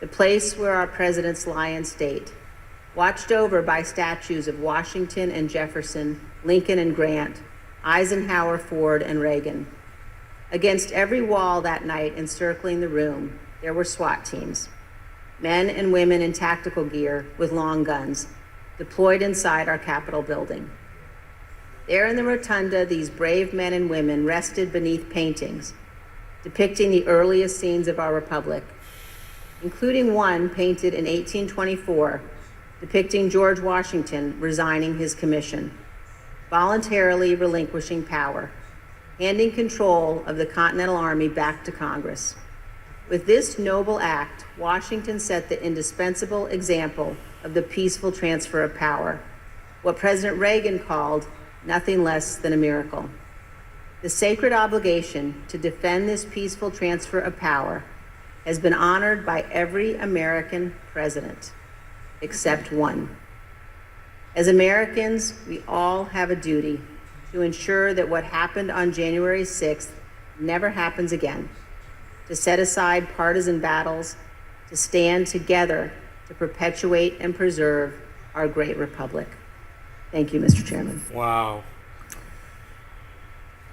Speaker 4: the place where our presidents lie in state, watched over by statues of Washington and Jefferson, Lincoln and Grant, Eisenhower, Ford, and Reagan. Against every wall that night encircling the room, there were SWAT teams, men and women in tactical gear with long guns, deployed inside our Capitol building. There in the rotunda, these brave men and women rested beneath paintings depicting the earliest scenes of our republic, including one painted in 1824 depicting George Washington resigning his commission, voluntarily relinquishing power, handing control of the Continental Army back to Congress. With this noble act, Washington set the indispensable example of the peaceful transfer of power, what President Reagan called nothing less than a miracle. The sacred obligation to defend this peaceful transfer of power has been honored by every American president, except one. As Americans, we all have a duty to ensure that what happened on January 6th never happens again, to set aside partisan battles, to stand together to perpetuate and preserve our great republic. Thank you, Mr. Chairman.
Speaker 2: Wow.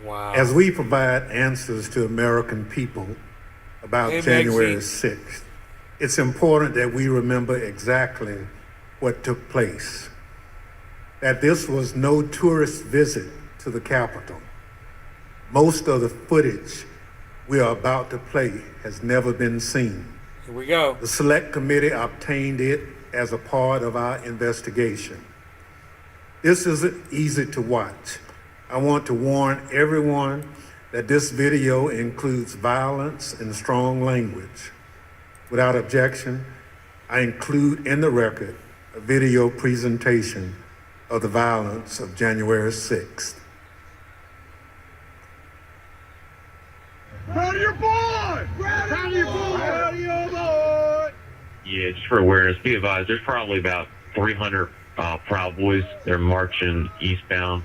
Speaker 2: Wow.
Speaker 1: As we provide answers to American people about
Speaker 2: Hey,
Speaker 1: January
Speaker 2: Maxine.
Speaker 1: 6th, it's important that we remember exactly what took place. That this was no tourist visit to the Capitol. Most of the footage we are about to play has never been seen.
Speaker 2: Here we go.
Speaker 1: The Select Committee obtained it as a part of our investigation. This isn't easy to watch. I want to warn everyone that this video includes violence and strong language. Without objection, I include in the record a video presentation of the violence of January 6th.
Speaker 16: Proud of your boy! Proud of your boy! Proud of your boy!
Speaker 17: Yeah, just for awareness, be advised, there's probably about 300 Proud Boys. They're marching eastbound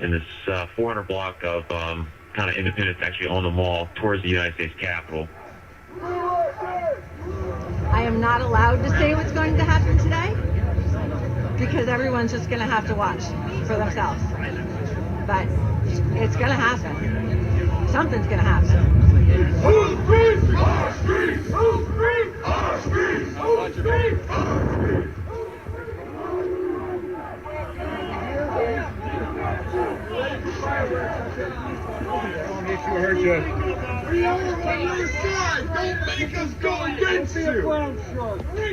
Speaker 17: in this 400 block of kind of Independence, actually on the mall towards the United States Capitol.
Speaker 18: I am not allowed to say what's going to happen today because everyone's just going to have to watch for themselves. But it's going to happen. Something's going to happen.
Speaker 16: Who's free? Our streets! Who's free? Our streets! Who's free? Our streets! We are on your side. Don't make us go against you.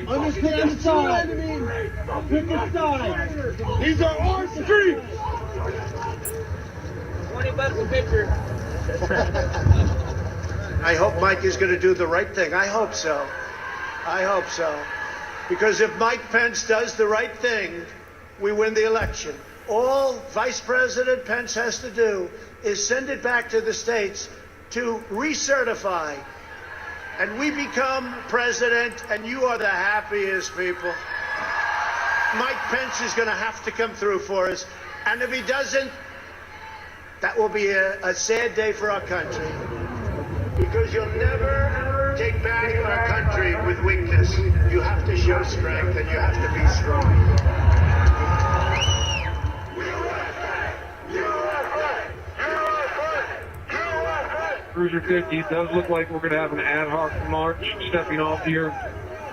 Speaker 16: Understand the side. Pick a side. These are our streets.
Speaker 19: 20 bucks a picture.
Speaker 20: I hope Mike is going to do the right thing. I hope so. I hope so. Because if Mike Pence does the right thing, we win the election. All Vice President Pence has to do is send it back to the states to recertify. And we become president, and you are the happiest people. Mike Pence is going to have to come through for us. And if he doesn't, that will be a sad day for our country. Because you'll never take back our country with weakness. You have to show strength, and you have to be strong.
Speaker 21: Cruiser 50, it does look like we're going to have an ad hoc march stepping off here.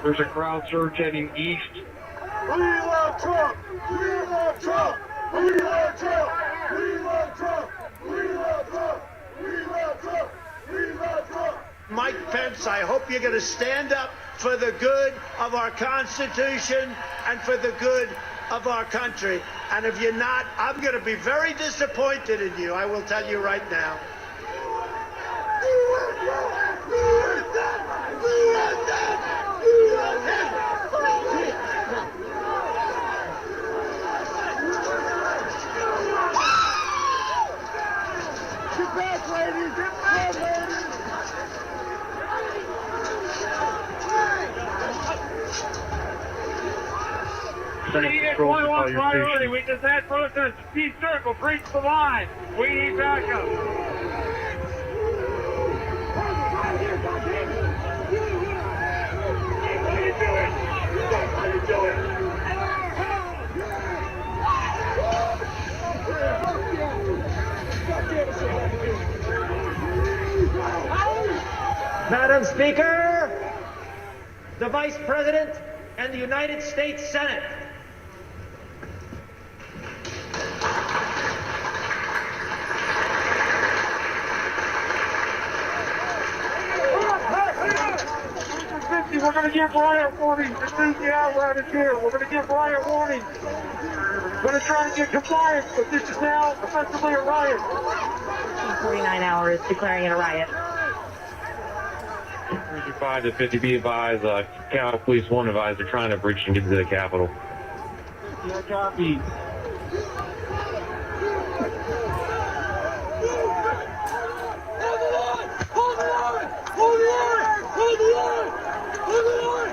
Speaker 21: There's a crowd surge heading east.
Speaker 16: We love Trump! We love Trump! We love Trump! We love Trump! We love Trump! We love Trump! We love Trump!
Speaker 20: Mike Pence, I hope you're going to stand up for the good of our Constitution and for the good of our country. And if you're not, I'm going to be very disappointed in you. I will tell you right now.
Speaker 16: Get back, ladies! Get back, ladies!
Speaker 21: Immediate 1-1 priority. We just had protesters. Keep circle. Breach the line. We need backup.
Speaker 19: Madam Speaker, the Vice President and the United States Senate.
Speaker 21: We're going to give riot warnings as soon as the outriders here. We're going to give riot warnings. We're going to try to get compliance, but this is now effectively a riot.
Speaker 5: 49 hours declaring it a riot.
Speaker 17: 35 to 50, be advised, Capitol Police 1 advised they're trying to breach and get to the Capitol.
Speaker 21: Yeah, copy.
Speaker 16: Hold the line! Hold the line! Hold the line! Hold the line! Hold the line!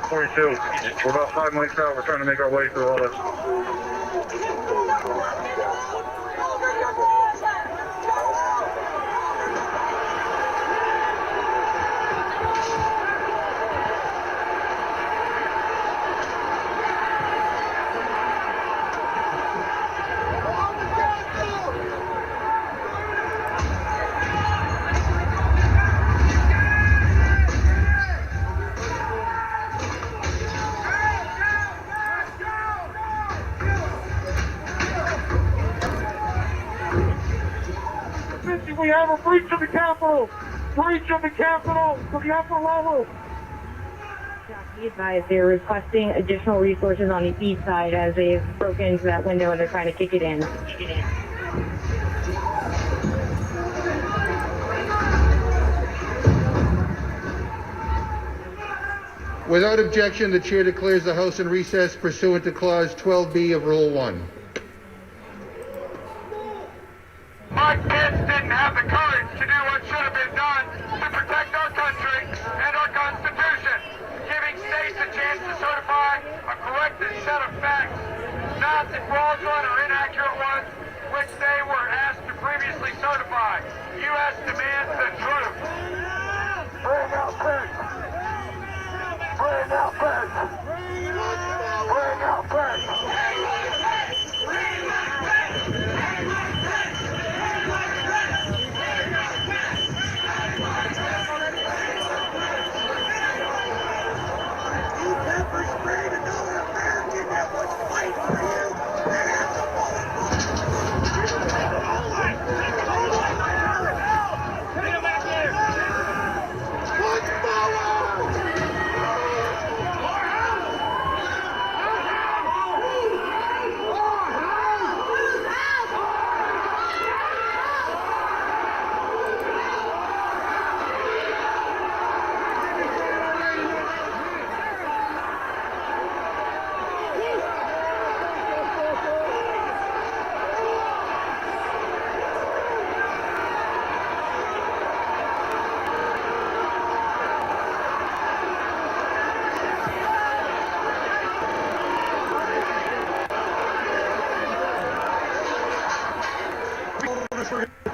Speaker 21: 42. We're about 5 miles out. We're trying to make our way through all this. We have a breach of the Capitol! Breach of the Capitol to the upper level!
Speaker 5: Be advised they're requesting additional resources on the east side as they've broken into that window and they're trying to kick it in.
Speaker 16: Without objection, the chair declares the House in recess pursuant to Clause 12B of Rule 1.
Speaker 21: Mike Pence didn't have the courage to do what should have been done to protect our country and our Constitution, giving states a chance to certify a corrected set of facts, not the fraudulent or inaccurate ones which they were asked to previously certify. U.S. demands the truth. Bring out Pence. Bring out Pence. Bring out Pence.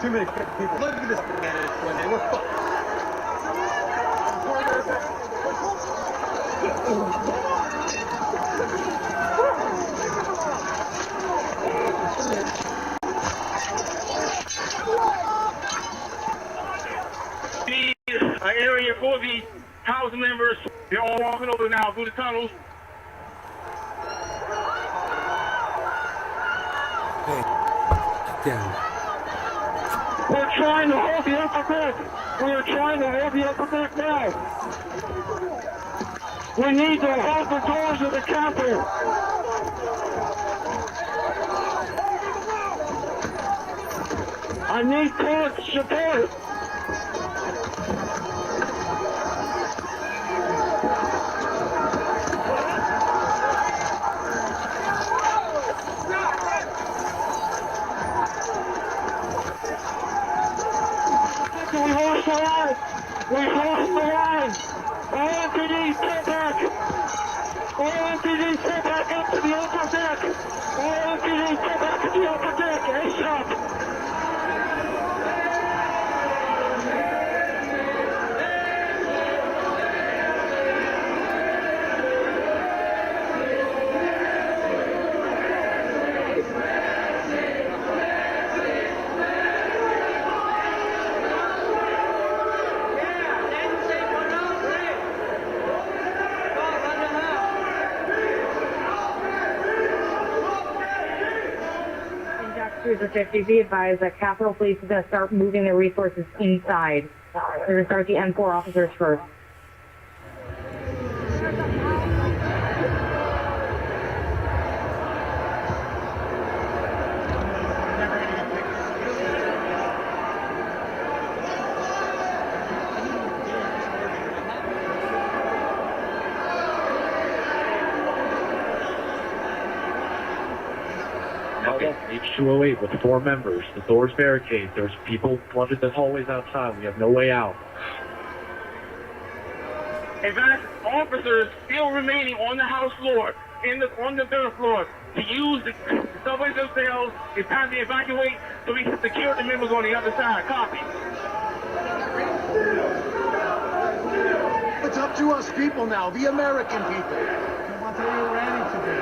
Speaker 16: Too many people. Look at this man. We're fucked.
Speaker 21: Area for the House members. They're all walking over now through the tunnels.
Speaker 2: Down.
Speaker 21: We're trying to hold the upper deck. We're trying to hold the upper deck now. We need to hold the doors of the Capitol. I need court support. We lost the line! We lost the line! All MPDs, get back! All MPDs, get back up to the upper deck! All MPDs, get back to the upper deck! ASAP!
Speaker 5: Cruiser 50, be advised that Capitol Police is going to start moving their resources inside We're going to start the M4 officers first.
Speaker 8: H208 with 4 members. The door's barricaded. There's people flooded the hallways outside. We have no way out.
Speaker 21: In fact, officers still remaining on the house floor, on the third floor, to use the subways themselves. It's time to evacuate so we can secure the members on the other side. Copy.
Speaker 16: It's up to us people now, the American people. What are you ready to do?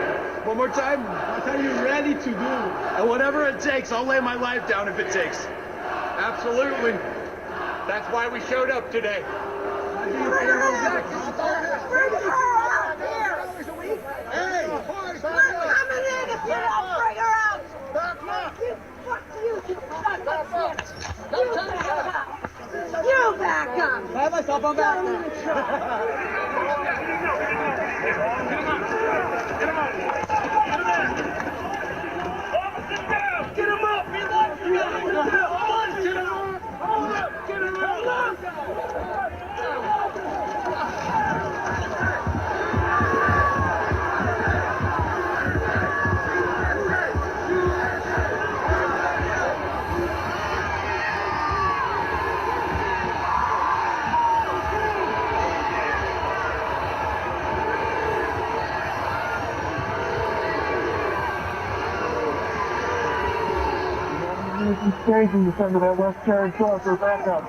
Speaker 16: One more time. What are you ready to do? And whatever it takes, I'll lay my life down if it takes.
Speaker 21: Absolutely. That's why we showed up today.
Speaker 16: Bring her out! Bring her out here! Hey! We're coming in if you don't bring her out! Fuck you! You back up! I have myself on back now. Get him up! We want you! Get him up! Hold up! Get him up! Staging the center of that West Carry Cross for backup.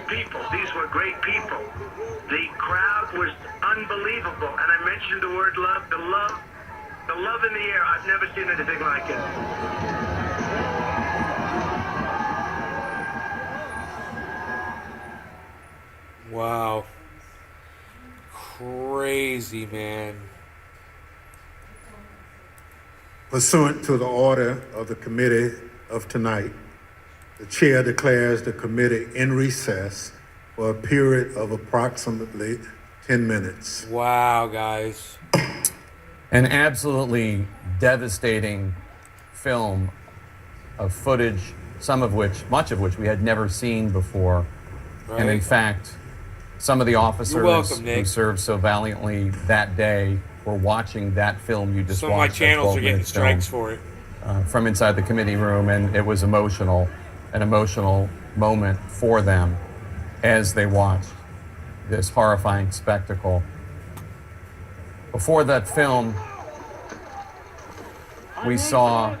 Speaker 21: People. These were great people. The crowd was unbelievable, and I mentioned the word love. The love in the air. I've never seen anything like it.
Speaker 2: Wow. Crazy, man.
Speaker 1: Pursuant to the order of the committee of tonight, the chair declares the committee in recess for a period of approximately 10 minutes.
Speaker 2: Wow, guys.
Speaker 22: An absolutely devastating film of footage, much of which we had never seen before.
Speaker 2: Right.
Speaker 22: And in fact, some of the officers
Speaker 2: welcome, Nick.
Speaker 22: who served so valiantly that day were watching that film you just
Speaker 2: Some of my
Speaker 22: watched.
Speaker 2: channels are getting strikes for it.
Speaker 22: From inside the committee room, and it was emotional, an emotional moment for them as they watched this horrifying spectacle. Before that film, we saw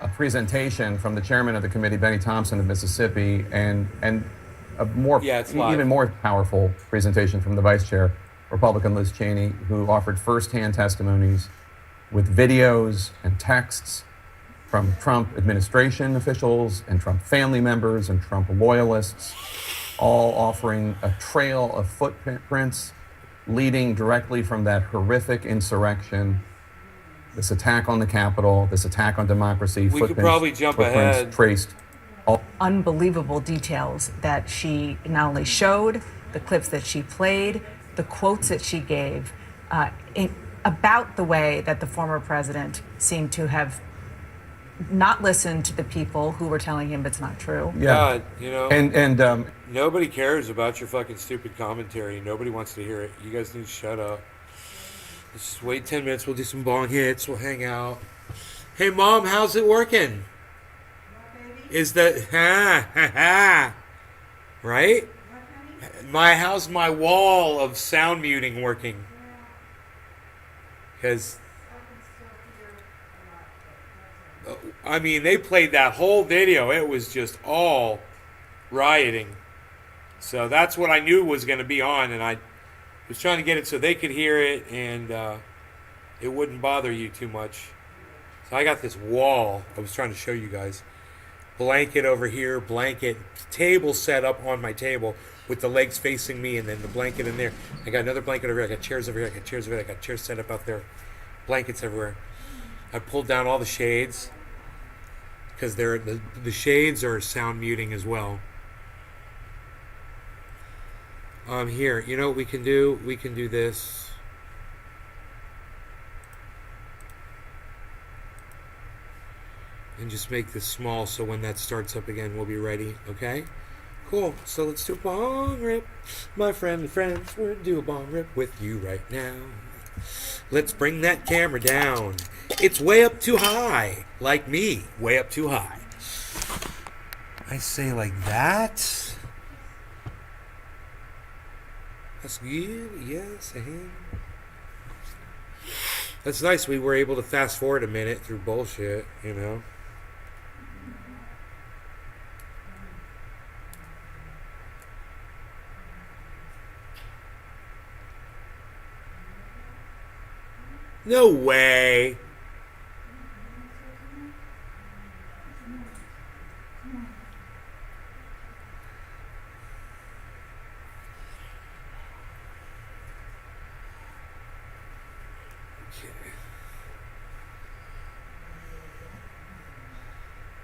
Speaker 22: a presentation from the chairman of the committee, Benny Thompson of Mississippi, and a even more powerful presentation from the vice chair, Republican Liz Cheney, who offered firsthand testimonies with videos and texts from Trump administration officials and Trump family members and Trump loyalists, all offering a trail of footprints leading directly from that horrific insurrection, this attack on the Capitol, this attack on democracy.
Speaker 2: We could probably jump ahead.
Speaker 22: Traced
Speaker 23: unbelievable details that she not only showed, the clips that she played, the quotes that she gave, about the way that the former president seemed to have not listened to the people who were telling him it's not true.
Speaker 2: God, you know,
Speaker 22: and
Speaker 2: nobody cares about your fucking stupid commentary. Nobody wants to hear it. You guys need to shut up. Let's just wait 10 minutes. We'll do some bong hits. We'll hang out. Hey, Mom, how's it working? Is that right? How's my wall of sound muting working? Because, I mean, they played that whole video. It was just all rioting. So that's what I knew was going to be on, and I was trying to get it so they could hear it and it wouldn't bother you too much. So I got this wall I was trying to show you guys. Blanket over here, blanket, table set up on my table with the legs facing me, and then the blanket in there. I got another blanket over here, I got chairs over here, I got chairs over there, I got chairs set up out there, blankets everywhere. I pulled down all the shades because the shades are sound muting as well. Here, you know what we can do? We can do this. And just make this small so when that starts up again, we'll be ready, okay? Cool, so let's do a bong rip. My friends, we're gonna do a bong rip with you right now. Let's bring that camera down. It's way up too high, like me, way up too high. I say like that. That's good, yes, I am. That's nice, we were able to fast forward a minute through bullshit, you know? No way.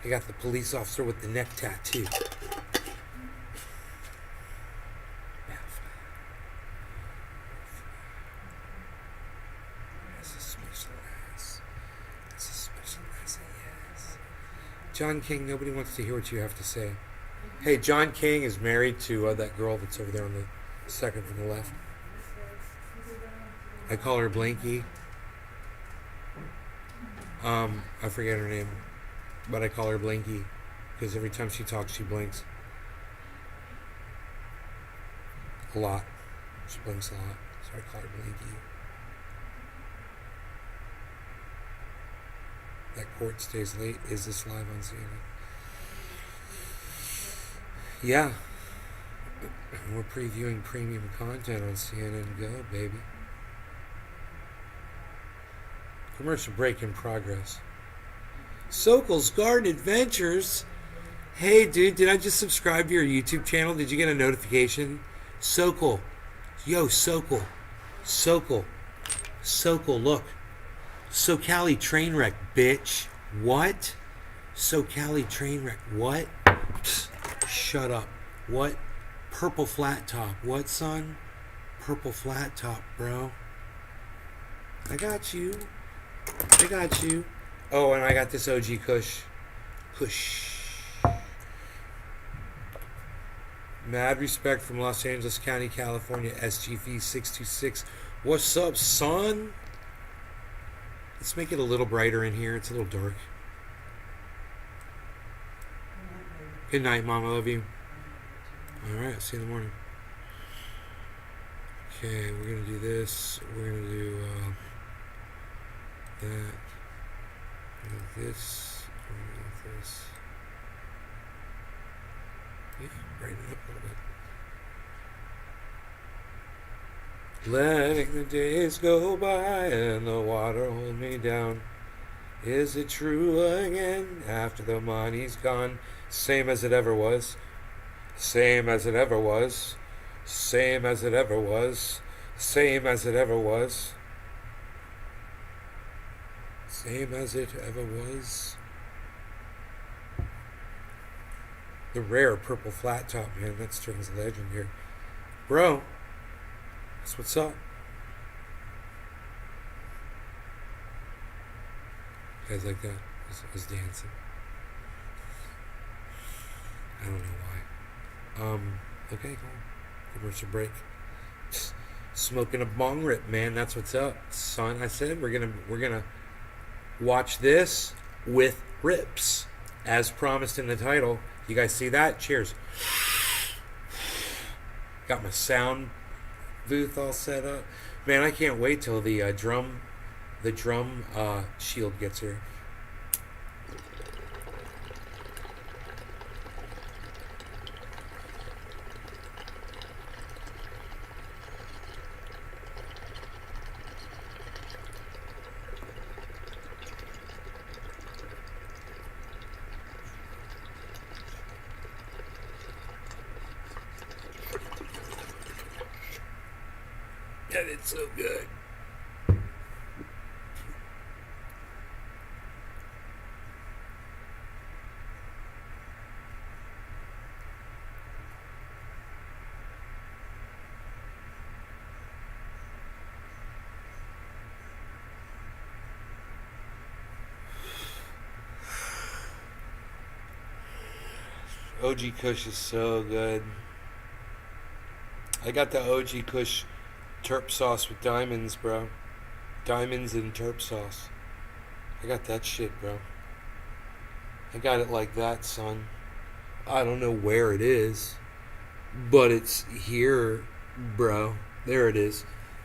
Speaker 2: I got the police officer with the neck tattoo. John King, nobody wants to hear what you have to say. Hey, John King is married to that girl that's over there on the second from the left. I call her Blinky. I forget her name, but I call her Blinky because every time she talks, she blinks. A lot. She blinks a lot, so I call her Blinky. That court stays late. Is this live on CNN? Yeah. We're previewing premium content on CNN Go, baby. Commercial break in progress. Sokol's Garden Adventures. Hey, dude, did I just subscribe to your YouTube channel? Did you get a notification? Sokol. Yo, Sokol. Sokol. Sokol, look. SoCali Trainwreck, bitch. What? SoCali Trainwreck, what? Psst, shut up. What? Purple flat top. What, son? Purple flat top, bro. I got you. I got you. Oh, and I got this OG Kush. Kush. Mad respect from Los Angeles County, California, SGV 626. What's up, son? Let's make it a little brighter in here. It's a little dark. Good night, Mom. I love you. Alright, I'll see you in the morning. Okay, we're going to do this. We're going to do that. We're going to do this. We're going to do this. Yeah, brighten it up a little bit. Letting the days go by and the water hold me down. Is it true again after the money's gone? Same as it ever was. Same as it ever was. Same as it ever was. Same as it ever was. Same as it ever was. The rare purple flat top, man. That string's a legend here. Bro. That's what's up. You guys like that? I was dancing. I don't know why. Okay, cool. Commercial break. Smoking a bong rip, man. That's what's up, son. I said we're gonna watch this with rips, as promised in the title. You guys see that? Cheers. Got my sound booth all set up. Man, I can't wait till the drum shield gets here. And it's so good. OG Kush is so good. I got the OG Kush terp sauce with diamonds, bro. Diamonds and terp sauce. I got that shit, bro. I got it like that, son. I don't know where it is, but it's here, bro. There it is.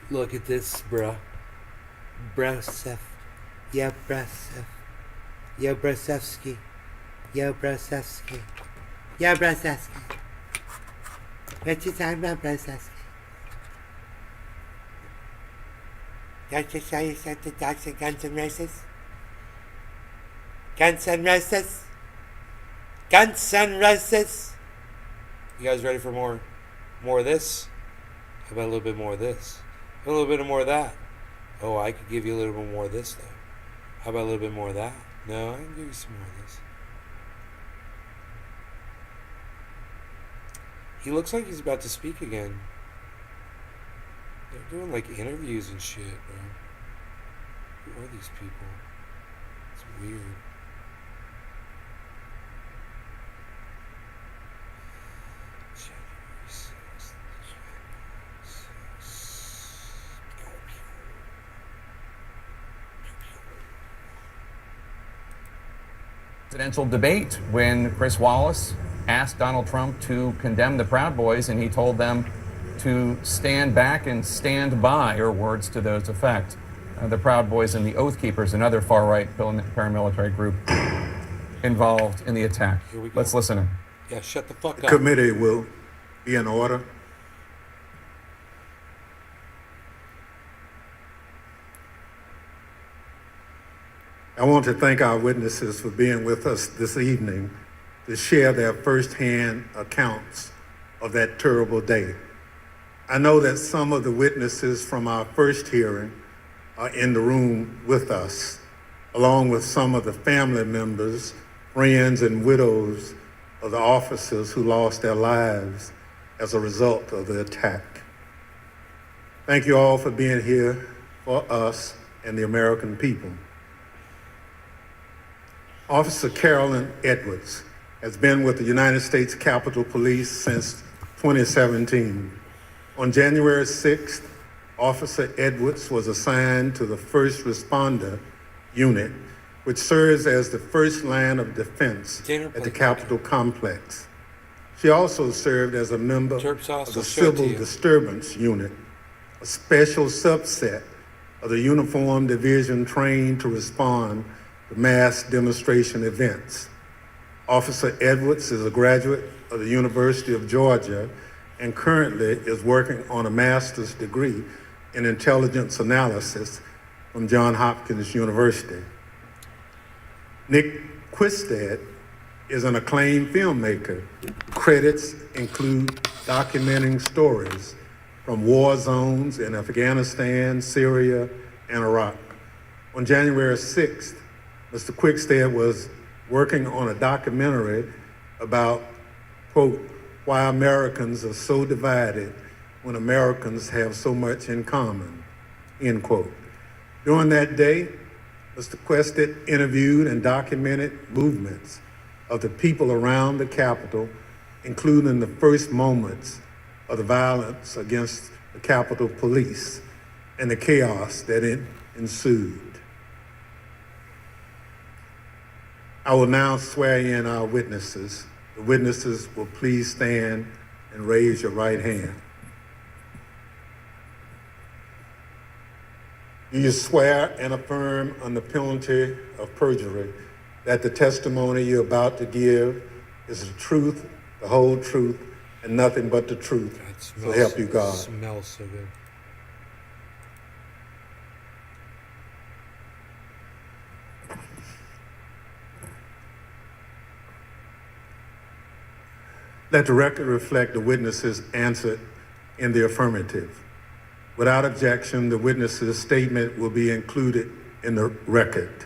Speaker 2: Look at this, bro. Brosef. Yeah, Brosef. Yo, Brosefsky. Yo, Brosefsky. Yo, Brosefsky. What you talking about, Brosefsky? Don't you show yourself the dogs and Guns N' Roses? Guns N' Roses? Guns N' Roses? You guys ready for more of this? How about a little bit more of this? A little bit more of that. Oh, I could give you a little bit more of this, though. How about a little bit more of that? No, I can give you some more of this. He looks like he's about to speak again. They're doing like interviews and shit, bro. Who are these people? It's weird.
Speaker 22: Presidential debate when Chris Wallace asked Donald Trump to condemn the Proud Boys, and he told them to stand back and stand by, or words to those effect. The Proud Boys and the Oath Keepers, another far-right paramilitary group involved in the attack.
Speaker 2: Here we go.
Speaker 22: Let's listen in.
Speaker 2: Yeah, shut the fuck
Speaker 1: The
Speaker 2: up.
Speaker 1: committee will be in order. I want to thank our witnesses for being with us this evening to share their firsthand accounts of that terrible day. I know that some of the witnesses from our first hearing are in the room with us, along with some of the family members, friends, and widows of the officers who lost their lives as a result of the attack. Thank you all for being here for us and the American people. Officer Carolyn Edwards has been with the United States Capitol Police since 2017. On January 6th, Officer Edwards was assigned to the First Responder Unit, which serves as the first line of defense at the Capitol complex. She also served as a member of the Civil Disturbance Unit, a special subset of the Uniform Division trained to respond to mass demonstration events. Officer Edwards is a graduate of the University of Georgia and currently is working on a master's degree in intelligence analysis from Johns Hopkins University. Nick Quistad is an acclaimed filmmaker. Credits include documenting stories from war zones in Afghanistan, Syria, and Iraq. On January 6th, Mr. Quickstead was working on a documentary about, quote, why Americans are so divided when Americans have so much in common, end quote. During that day, Mr. Quickstead interviewed and documented movements of the people around the Capitol, including the first moments of the violence against the Capitol Police and the chaos that ensued. I will now swear in our witnesses. The witnesses will please stand and raise your right hand. Do you swear and affirm under penalty of perjury that the testimony you're about to give is the truth, the whole truth, and nothing but the truth? So help you God.
Speaker 2: Smells so good.
Speaker 1: Let the record reflect the witnesses answered in the affirmative. Without objection, the witness's statement will be included in the record.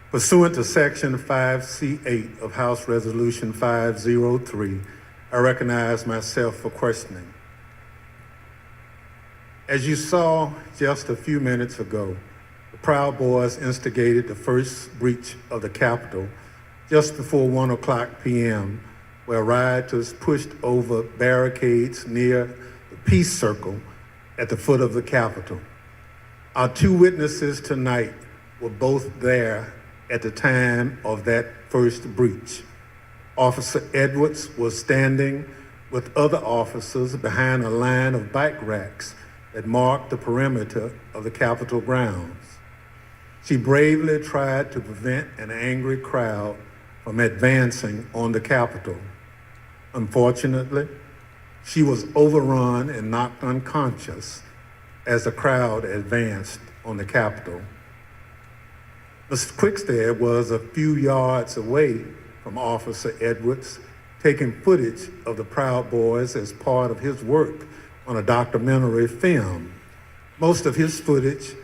Speaker 1: Pursuant to Section 5C8 of House Resolution 503, I recognize myself for questioning. As you saw just a few minutes ago, the Proud Boys instigated the first breach of the Capitol just before 1 o'clock p.m., where rioters pushed over barricades near the Peace Circle at the foot of the Capitol. Our two witnesses tonight were both there at the time of that first breach. Officer Edwards was standing with other officers behind a line of bike racks that marked the perimeter of the Capitol grounds. She bravely tried to prevent an angry crowd from advancing on the Capitol. Unfortunately, she was overrun and knocked unconscious as the crowd advanced on the Capitol. Mr. Quickstead was a few yards away from Officer Edwards, taking footage of the Proud Boys as part of his work on a documentary film. Most of his footage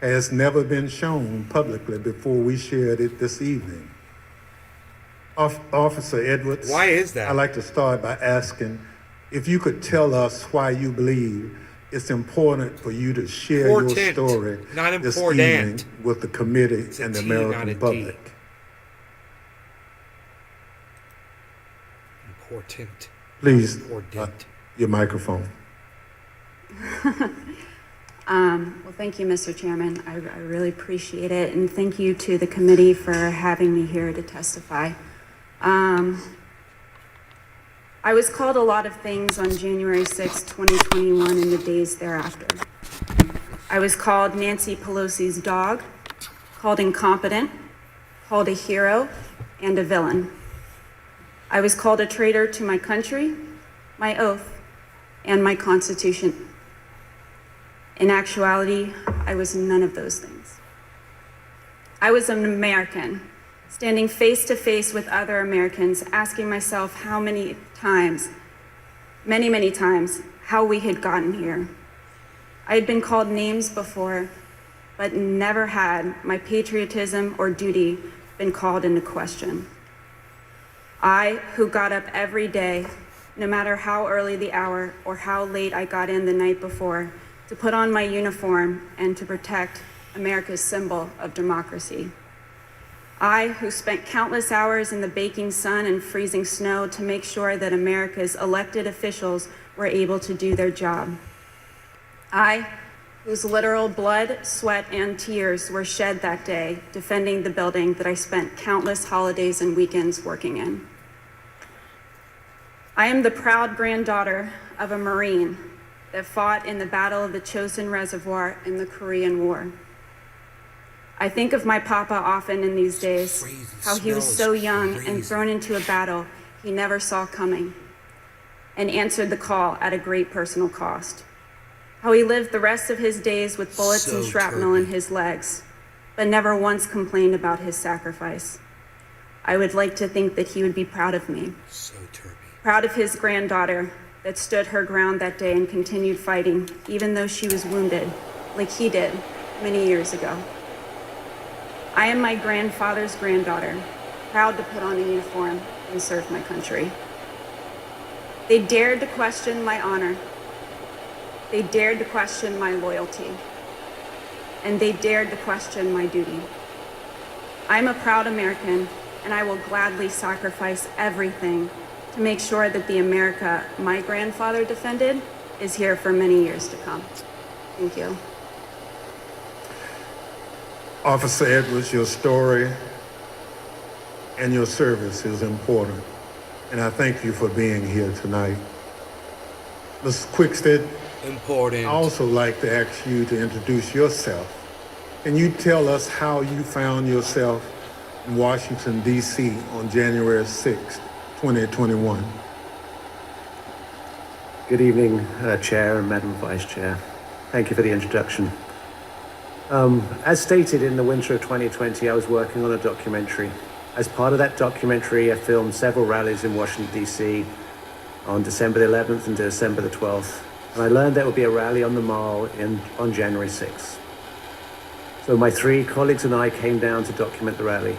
Speaker 1: has never been shown publicly before we shared it this evening. Officer Edwards.
Speaker 2: Why is that?
Speaker 1: I'd like to start by asking if you could tell us why you believe it's important for you to share your story this evening with the committee and the American public.
Speaker 2: Important.
Speaker 1: Please, your microphone.
Speaker 3: Well, thank you, Mr. Chairman. I really appreciate it, and thank you to the committee for having me here to testify. I was called a lot of things on January 6, 2021 and the days thereafter. I was called Nancy Pelosi's dog, called incompetent, called a hero, and a villain. I was called a traitor to my country, my oath, and my Constitution. In actuality, I was none of those things. I was an American, standing face to face with other Americans, asking myself how many times, many times, how we had gotten here. I had been called names before, but never had my patriotism or duty been called into question. I, who got up every day, no matter how early the hour or how late I got in the night before, to put on my uniform and to protect America's symbol of democracy. I, who spent countless hours in the baking sun and freezing snow to make sure that America's elected officials were able to do their job. I, whose literal blood, sweat, and tears were shed that day defending the building that I spent countless holidays and weekends working in. I am the proud granddaughter of a Marine that fought in the Battle of the Chosin Reservoir in the Korean War. I think of my papa often in these days, how he was so young and thrown into a battle he never saw coming and answered the call at a great personal cost. How he lived the rest of his days with bullets and shrapnel in his legs, but never once complained about his sacrifice. I would like to think that he would be proud of me. Proud of his granddaughter that stood her ground that day and continued fighting, even though she was wounded, like he did many years ago. I am my grandfather's granddaughter, proud to put on a uniform and serve my country. They dared to question my honor. They dared to question my loyalty. And they dared to question my duty. I'm a proud American, and I will gladly sacrifice everything to make sure that the America my grandfather defended is here for many years to come. Thank you.
Speaker 1: Officer Edwards, your story and your service is important, and I thank you for being here tonight. Mr. Quickstead,
Speaker 2: Important.
Speaker 1: I also like to ask you to introduce yourself. Can you tell us how you found yourself in Washington, D.C. on January 6, 2021?
Speaker 7: Good evening, Chair and Madam Vice Chair. Thank you for the introduction. As stated, in the winter of 2020, I was working on a documentary. As part of that documentary, I filmed several rallies in Washington, D.C. on December the 11th and December the 12th. And I learned there would be a rally on the Mall on January 6th. So my 3 colleagues and I came down to document the rally.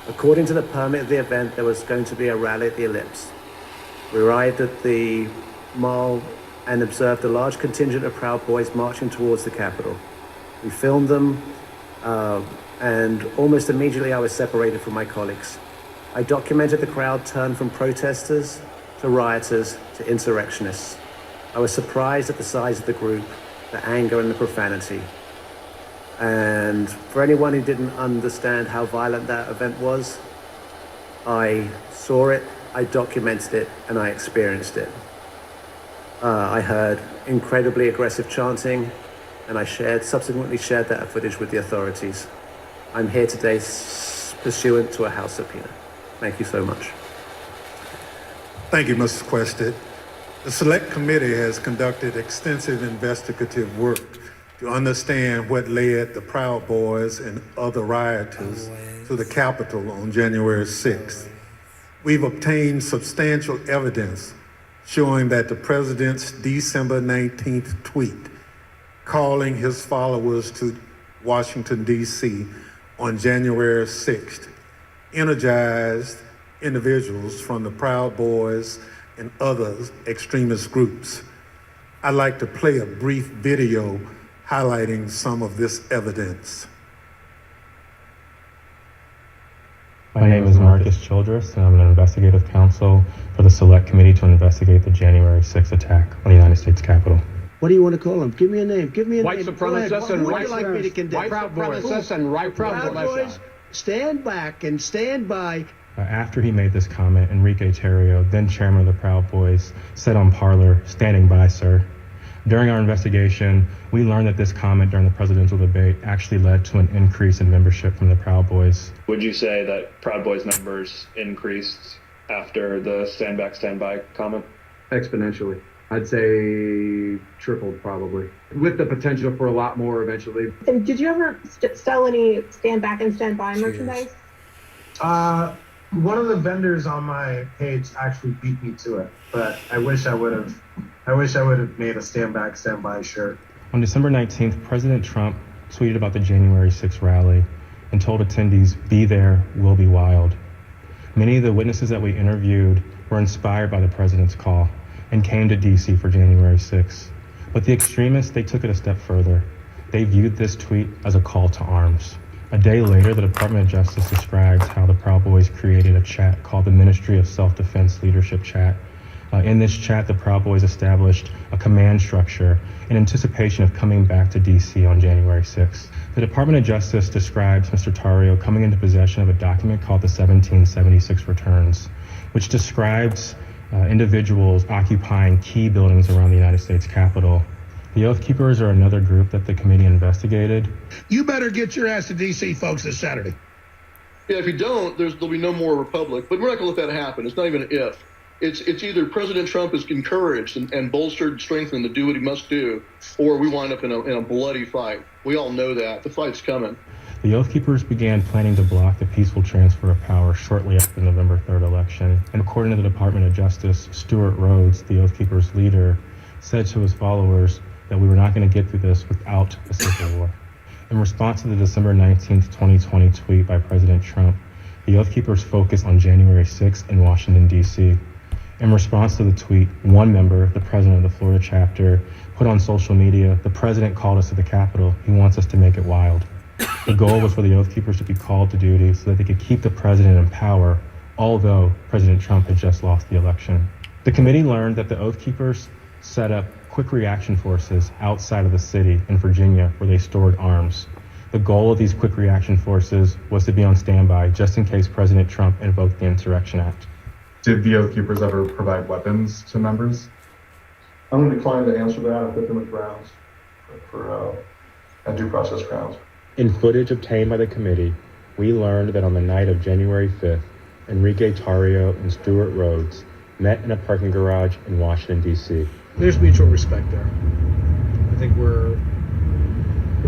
Speaker 7: According to the permit of the event, there was going to be a rally at the Ellipse. We arrived at the Mall and observed a large contingent of Proud Boys marching towards the Capitol. We filmed them, and almost immediately I was separated from my colleagues. I documented the crowd turn from protesters to rioters to insurrectionists. I was surprised at the size of the group, the anger and the profanity. And for anyone who didn't understand how violent that event was, I saw it, I documented it, and I experienced it. I heard incredibly aggressive chanting, and I subsequently shared that footage with the authorities. I'm here today pursuant to a House subpoena. Thank you so much.
Speaker 1: Thank you, Mr. Quested. The Select Committee has conducted extensive investigative work to understand what led the Proud Boys and other rioters to the Capitol on January 6th. We've obtained substantial evidence showing that the president's December 19th tweet calling his followers to Washington, D.C. on January 6th energized individuals from the Proud Boys and other extremist groups. I'd like to play a brief video highlighting some of this evidence.
Speaker 9: My name is Marcus Childress, and I'm an investigative counsel for the Select Committee to investigate the January 6th attack on the United States Capitol.
Speaker 10: What do you want to call them? Give me a name. Give me a
Speaker 24: white
Speaker 10: name.
Speaker 24: Supremacists and
Speaker 10: white supremacists.
Speaker 24: White supremacists and right
Speaker 10: Proud Boys, stand back and stand by.
Speaker 9: After he made this comment, Enrique Tarrio, then chairman of the Proud Boys, said on Parler, "Standing by, sir." During our investigation, we learned that this comment during the presidential debate actually led to an increase in membership from the Proud Boys.
Speaker 25: Would you say that Proud Boys members increased after the stand back, stand by comment?
Speaker 26: Exponentially. I'd say tripled probably, with the potential for a lot more eventually.
Speaker 5: And did you ever sell any stand back and stand by merchandise?
Speaker 27: One of the vendors on my page actually beat me to it, but I wish I would have made a stand back, stand by shirt.
Speaker 9: On December 19th, President Trump tweeted about the January 6th rally and told attendees, "Be there, we'll be wild." Many of the witnesses that we interviewed were inspired by the president's call and came to DC for January 6th. But the extremists, they took it a step further. They viewed this tweet as a call to arms. A day later, the Department of Justice describes how the Proud Boys created a chat called the Ministry of Self-Defense Leadership Chat. In this chat, the Proud Boys established a command structure in anticipation of coming back to DC on January 6th. The Department of Justice describes Mr. Tarrio coming into possession of a document called the 1776 Returns, which describes individuals occupying key buildings around the United States Capitol. The Oath Keepers are another group that the committee investigated.
Speaker 16: You better get your ass to D.C., folks, this Saturday.
Speaker 28: Yeah, if you don't, there'll be no more Republic. But we're not going to let that happen. It's not even an if. It's either President Trump is encouraged and bolstered and strengthened to do what he must do, or we wind up in a bloody fight. We all know that. The fight's coming.
Speaker 9: The Oath Keepers began planning to block the peaceful transfer of power shortly after the November 3rd election. And according to the Department of Justice, Stuart Rhodes, the Oath Keepers leader, said to his followers that we were not going to get through this without a civil war. In response to the December 19th, 2020 tweet by President Trump, the Oath Keepers focused on January 6th in Washington, D.C. In response to the tweet, one member, the president of the Florida chapter, put on social media, "The president called us to the Capitol. He wants us to make it wild." The goal was for the Oath Keepers to be called to duty so that they could keep the president in power, although President Trump had just lost the election. The committee learned that the Oath Keepers set up quick reaction forces outside of the city in Virginia where they stored arms. The goal of these quick reaction forces was to be on standby just in case President Trump invoked the Insurrection Act.
Speaker 29: Did the Oath Keepers ever provide weapons to members?
Speaker 28: I'm going to decline to answer that and put them with grounds for due process grounds.
Speaker 9: In footage obtained by the committee, we learned that on the night of January 5th, Enrique Tarrio and Stewart Rhodes met in a parking garage in Washington, D.C.
Speaker 4: There's mutual respect there. I think we're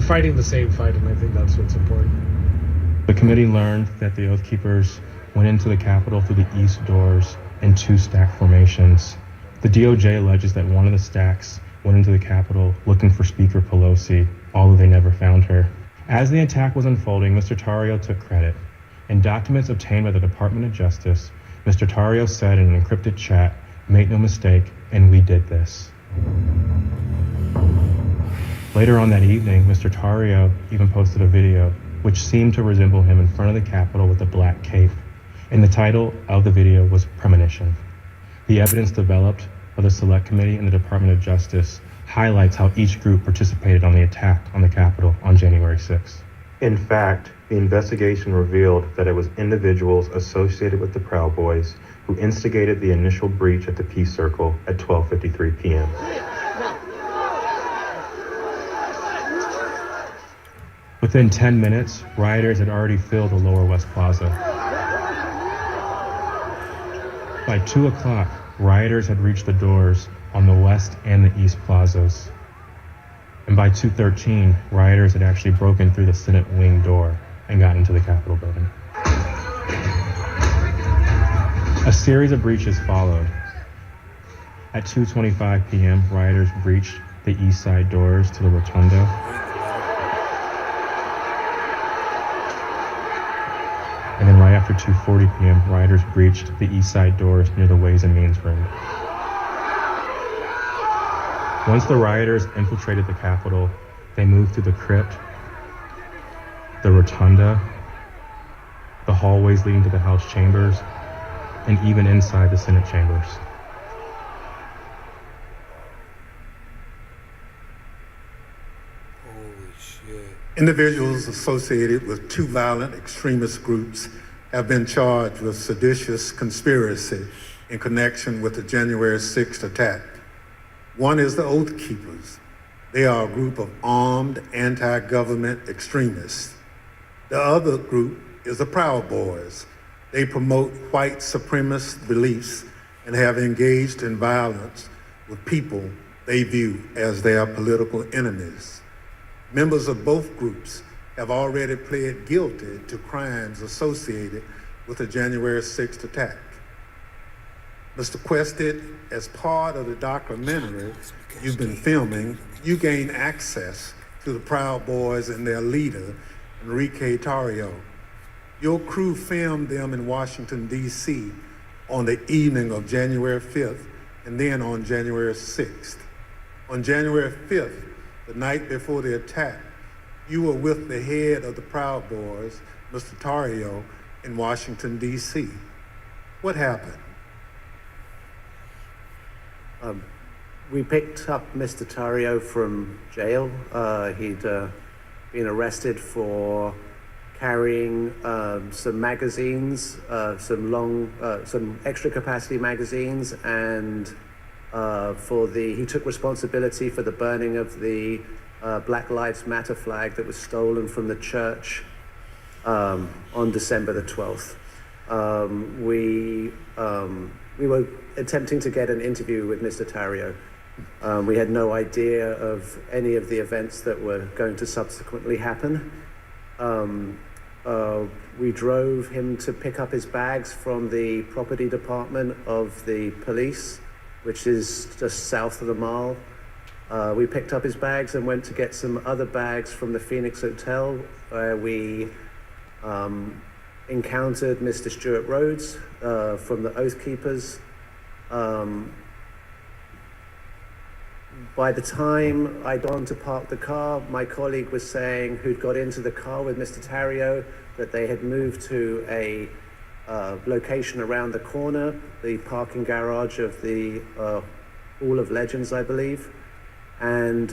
Speaker 4: fighting the same fight, and I think that's what's important.
Speaker 9: The committee learned that the Oath Keepers went into the Capitol through the east doors in 2 stack formations. The DOJ alleges that one of the stacks went into the Capitol looking for Speaker Pelosi, although they never found her. As the attack was unfolding, Mr. Tarrio took credit. In documents obtained by the Department of Justice, Mr. Tarrio said in an encrypted chat, "Make no mistake, and we did this." Later on that evening, Mr. Tarrio even posted a video which seemed to resemble him in front of the Capitol with a black cape, and the title of the video was Premonition. The evidence developed by the Select Committee and the Department of Justice highlights how each group participated on the attack on the Capitol on January 6th. In fact, the investigation revealed that it was individuals associated with the Proud Boys who instigated the initial breach at the Peace Circle at 12:53 p.m. Within 10 minutes, rioters had already filled the Lower West Plaza. By 2 o'clock, rioters had reached the doors on the west and the east plazas. And by 2:13, rioters had actually broken through the Senate wing door and gotten into the Capitol building. A series of breaches followed. At 2:25 p.m., rioters breached the east side doors to the Rotunda. And then right after 2:40 p.m., rioters breached the east side doors near the Ways and Means room. Once the rioters infiltrated the Capitol, they moved through the crypt, the Rotunda, the hallways leading to the House chambers, and even inside the Senate chambers.
Speaker 2: Holy shit.
Speaker 1: Individuals associated with 2 violent extremist groups have been charged with seditious conspiracy in connection with the January 6th attack. One is the Oath Keepers. They are a group of armed anti-government extremists. The other group is the Proud Boys. They promote white supremacist beliefs and have engaged in violence with people they view as their political enemies. Members of both groups have already pled guilty to crimes associated with the January 6th attack. Mr. Quested, as part of the documentary you've been filming, you gained access to the Proud Boys and their leader, Enrique Tarrio. Your crew filmed them in Washington, D.C. on the evening of January 5th and then on January 6th. On January 5th, the night before the attack, you were with the head of the Proud Boys, Mr. Tarrio, in Washington, D.C. What happened?
Speaker 7: We picked up Mr. Tarrio from jail. He'd been arrested for carrying some magazines, some extra capacity magazines, and he took responsibility for the burning of the Black Lives Matter flag that was stolen from the church on December the 12th. We were attempting to get an interview with Mr. Tarrio. We had no idea of any of the events that were going to subsequently happen. We drove him to pick up his bags from the property department of the police, which is just south of the mall. We picked up his bags and went to get some other bags from the Phoenix Hotel, where we encountered Mr. Stewart Rhodes from the Oath Keepers. By the time I'd gone to park the car, my colleague was saying, who'd got into the car with Mr. Tarrio, that they had moved to a location around the corner, the parking garage of the Hall of Legends, I believe. And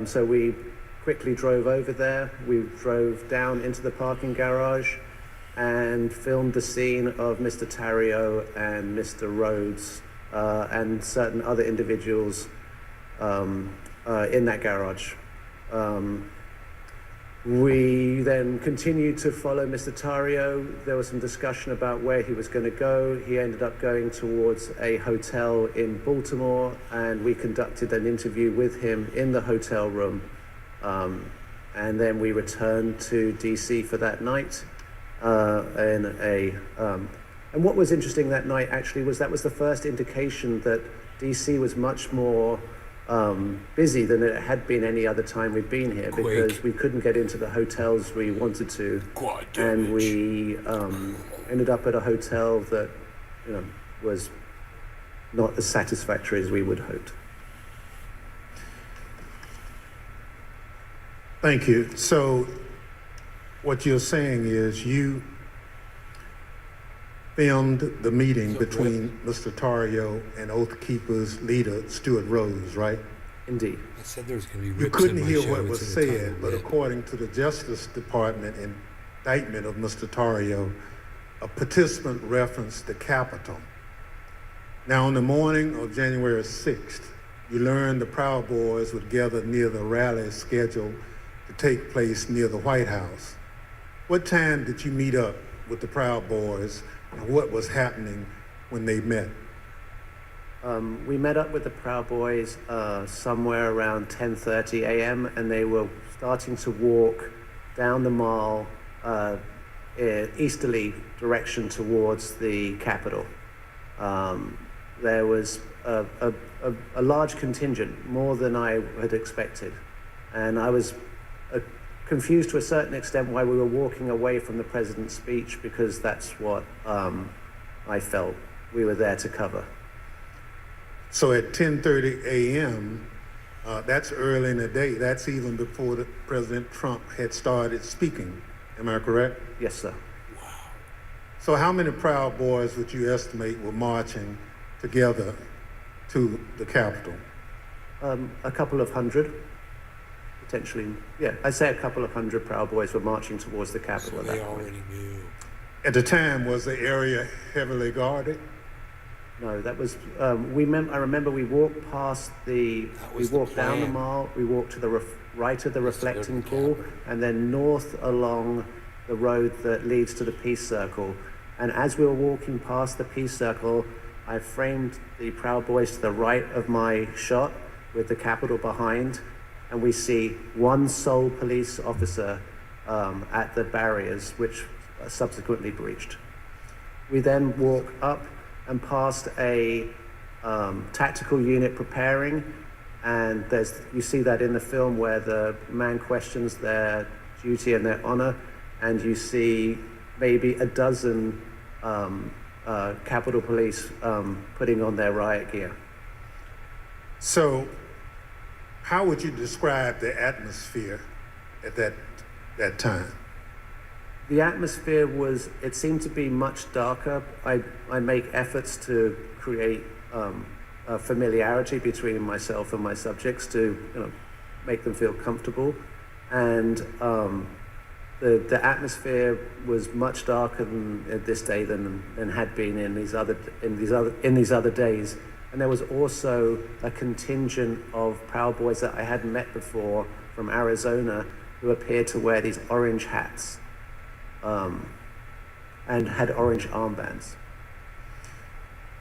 Speaker 7: so we quickly drove over there. We drove down into the parking garage and filmed the scene of Mr. Tarrio and Mr. Rhodes and certain other individuals in that garage. We then continued to follow Mr. Tario. There was some discussion about where he was going to go. He ended up going towards a hotel in Baltimore, and we conducted an interview with him in the hotel room. And then we returned to DC for that night. And what was interesting that night actually was that was the first indication that DC was much more busy than it had been any other time we'd been here, because we couldn't get into the hotels we wanted to, and we ended up at a hotel that, you know, was not as satisfactory as we would hoped.
Speaker 1: Thank you. So what you're saying is you filmed the meeting between Mr. Tario and Oath Keepers leader Stuart Rose, right?
Speaker 7: Indeed.
Speaker 2: I said there was going to be
Speaker 1: You
Speaker 2: rips
Speaker 1: couldn't
Speaker 2: in my
Speaker 1: hear
Speaker 2: show.
Speaker 1: what was
Speaker 2: It's in the
Speaker 1: said,
Speaker 2: title,
Speaker 1: but
Speaker 2: yeah.
Speaker 1: according to the Justice Department indictment of Mr. Tario, a participant referenced the Capitol. Now, on the morning of January 6th, you learned the Proud Boys would gather near the rally scheduled to take place near the White House. What time did you meet up with the Proud Boys, and what was happening when they met?
Speaker 7: We met up with the Proud Boys somewhere around 10:30 a.m. and they were starting to walk down the mall easterly direction towards the Capitol. There was a large contingent, more than I had expected, and I was confused to a certain extent why we were walking away from the president's speech, because that's what I felt we were there to cover.
Speaker 1: So at 10:30 a.m., that's early in the day. That's even before President Trump had started speaking. Am I correct?
Speaker 7: Yes, sir.
Speaker 1: So how many Proud Boys would you estimate were marching together to the Capitol?
Speaker 7: A couple of hundred, potentially. Yeah, I'd say a couple of hundred Proud Boys were marching towards the Capitol at that point.
Speaker 2: Already knew.
Speaker 1: At the time, was the area heavily guarded?
Speaker 7: No, that was, I remember we walked past we walked down the mall, we walked to the right of the reflecting pool, and then north along the road that leads to the Peace Circle. And as we were walking past the Peace Circle, I framed the Proud Boys to the right of my shot with the Capitol behind, and we see one sole police officer at the barriers, which subsequently breached. We then walk up and past a tactical unit preparing, and you see that in the film where the man questions their duty and their honor, and you see maybe a dozen Capitol Police putting on their riot gear.
Speaker 1: So how would you describe the atmosphere at that time?
Speaker 7: The atmosphere it seemed to be much darker. I make efforts to create a familiarity between myself and my subjects to make them feel comfortable. And the atmosphere was much darker than this day than had been in these other days. And there was also a contingent of Proud Boys that I hadn't met before from Arizona who appeared to wear these orange hats. And had orange armbands.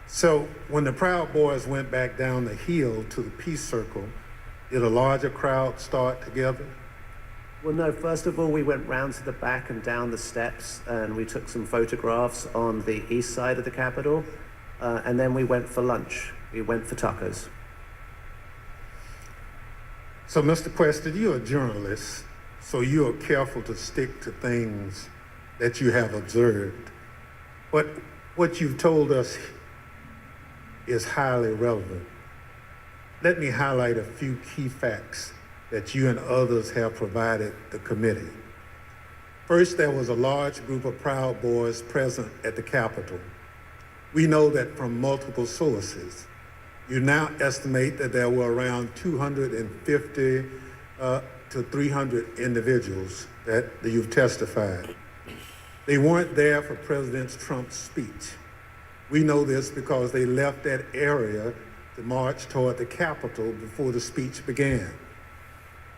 Speaker 1: So when the Proud Boys went back down the hill to the Peace Circle, did a larger crowd start together?
Speaker 7: Well, no, first of all, we went round to the back and down the steps, and we took some photographs on the east side of the Capitol, and then we went for lunch. We went for tacos.
Speaker 1: So, Mr. Quested, you're a journalist, so you're careful to stick to things that you have observed. But what you've told us is highly relevant. Let me highlight a few key facts that you and others have provided the committee. First, there was a large group of Proud Boys present at the Capitol. We know that from multiple sources. You now estimate that there were around 250 to 300 individuals that you've testified. They weren't there for President Trump's speech. We know this because they left that area to march toward the Capitol before the speech began.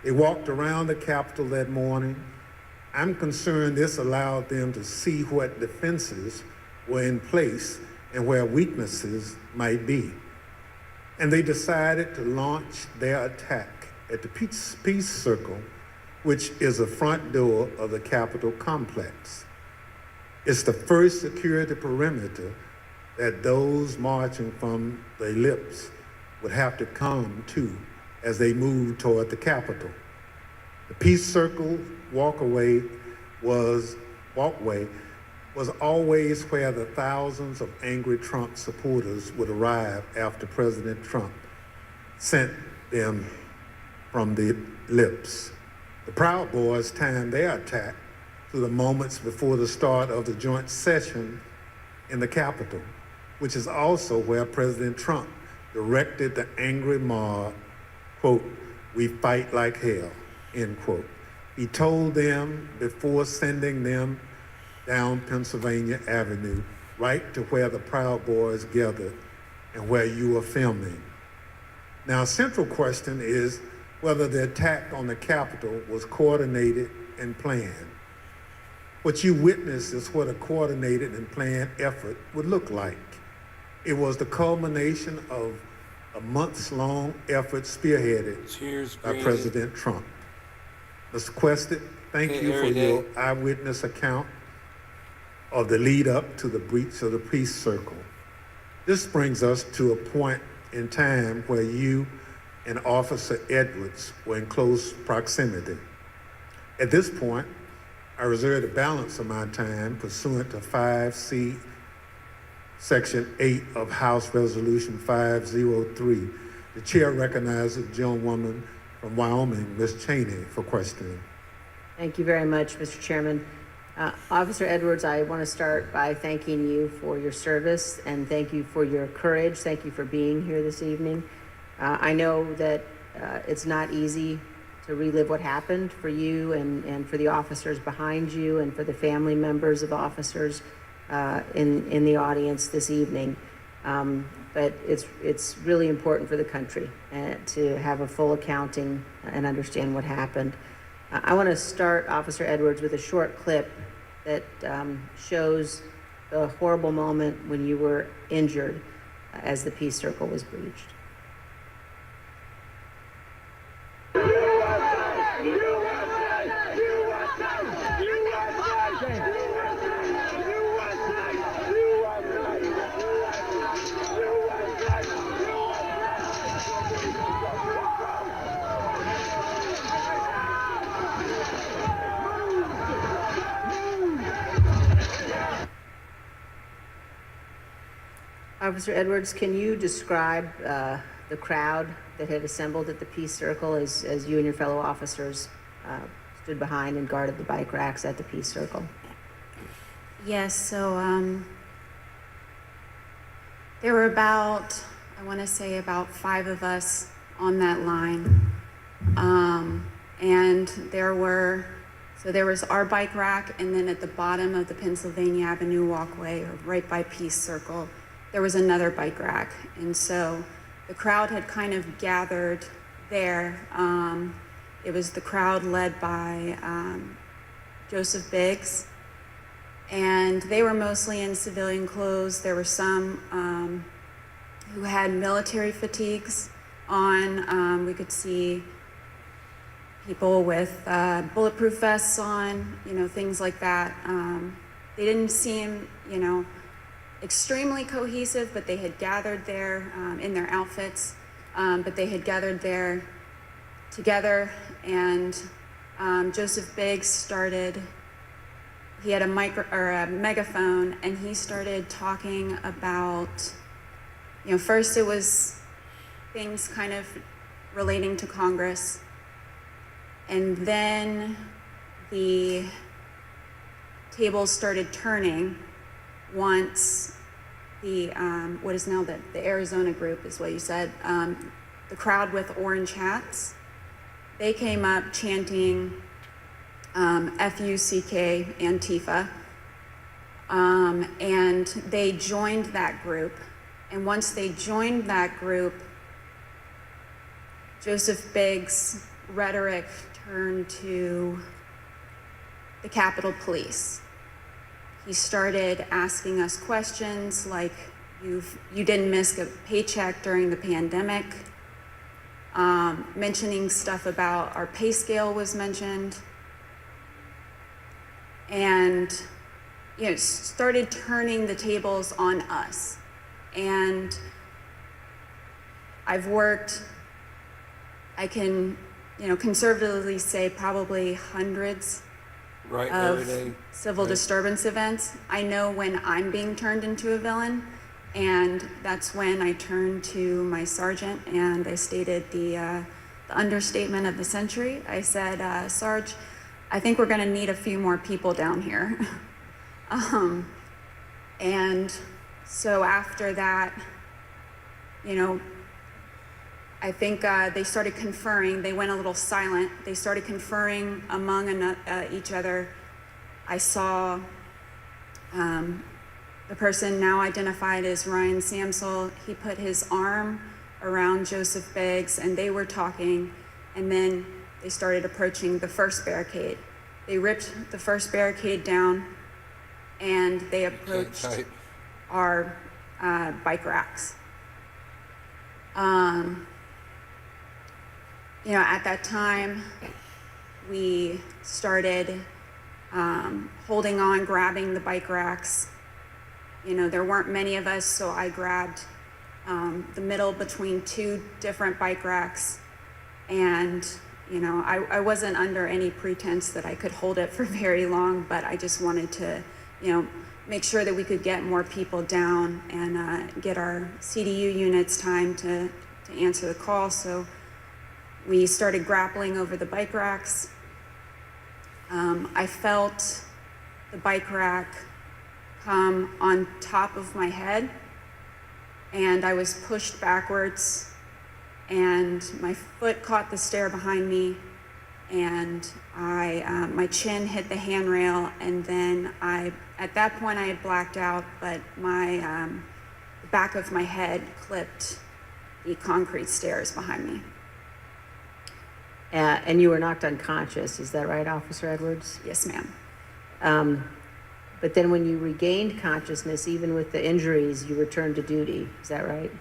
Speaker 1: They walked around the Capitol that morning. I'm concerned this allowed them to see what defenses were in place and where weaknesses might be. And they decided to launch their attack at the Peace Circle, which is the front door of the Capitol complex. It's the first security perimeter that those marching from the ellipse would have to come to as they moved toward the Capitol. The Peace Circle walkway was always where the thousands of angry Trump supporters would arrive after President Trump sent them from the ellipse. The Proud Boys timed their attack to the moments before the start of the joint session in the Capitol, which is also where President Trump directed the angry mob, quote, "We fight like hell," end quote. He told them before sending them down Pennsylvania Avenue, right to where the Proud Boys gathered and where you were filming. Now, a central question is whether the attack on the Capitol was coordinated and planned. What you witnessed is what a coordinated and planned effort would look like. It was the culmination of a months-long effort spearheaded by President Trump. Mr. Quested, thank you for your eyewitness account of the lead up to the breach of the Peace Circle. This brings us to a point in time where you and Officer Edwards were in close proximity. At this point, I reserve the balance of my time pursuant to 5C, Section 8 of House Resolution 503. The chair recognizes the gentlewoman from Wyoming, Ms. Cheney, for questioning.
Speaker 6: Thank you very much, Mr. Chairman. Officer Edwards, I want to start by thanking you for your service and thank you for your courage. Thank you for being here this evening. I know that it's not easy to relive what happened for you and for the officers behind you and for the family members of officers in the audience this evening. But it's really important for the country to have a full accounting and understand what happened. I want to start, Officer Edwards, with a short clip that shows the horrible moment when you were injured as the Peace Circle was breached. Officer Edwards, can you describe the crowd that had assembled at the Peace Circle as you and your fellow officers stood behind and guarded the bike racks at the Peace Circle?
Speaker 3: Yes, so there were about, I want to say about 5 of us on that line. And there was our bike rack, and then at the bottom of the Pennsylvania Avenue walkway, or right by Peace Circle, there was another bike rack. And so the crowd had kind of gathered there. It was the crowd led by Joseph Biggs, and they were mostly in civilian clothes. There were some who had military fatigues on. We could see people with bulletproof vests on, things like that. They didn't seem, extremely cohesive, but they had gathered there in their outfits, but they had gathered there together. And Joseph Biggs he had a megaphone, and he started talking about, first it was things kind of relating to Congress, and then the tables started turning once the, what is now the Arizona group is what you said, the crowd with orange hats, they came up chanting F-U-C-K, Antifa, and they joined that group, And once they joined that group, Joseph Biggs' rhetoric turned to the Capitol Police. He started asking us questions like, you didn't miss a paycheck during the pandemic. Mentioning stuff about our pay scale was mentioned. And, started turning the tables on us. And I've worked, I can, conservatively say probably hundreds of civil disturbance events. I know when I'm being turned into a villain, and that's when I turned to my sergeant and I stated the understatement of the century. I said, Sarge, I think we're gonna need a few more people down here. And so after that, I think they started conferring. They went a little silent. They started conferring among each other. I saw the person now identified as Ryan Samsel. He put his arm around Joseph Biggs, and they were talking, and then they started approaching the first barricade. They ripped the first barricade down, and they approached our bike racks. At that time, we started holding on, grabbing the bike racks. There weren't many of us, so I grabbed the middle between two different bike racks. And, I wasn't under any pretense that I could hold it for very long, but I just wanted to, make sure that we could get more people down and get our CDU units time to answer the call. So we started grappling over the bike racks. I felt the bike rack come on top of my head, and I was pushed backwards, and my foot caught the stair behind me, and my chin hit the handrail, and then at that point I had blacked out, but the back of my head clipped the concrete stairs behind me.
Speaker 6: And you were knocked unconscious, is that right, Officer Edwards?
Speaker 3: Yes, ma'am.
Speaker 6: But then when you regained consciousness, even with the injuries, you returned to duty, is that right?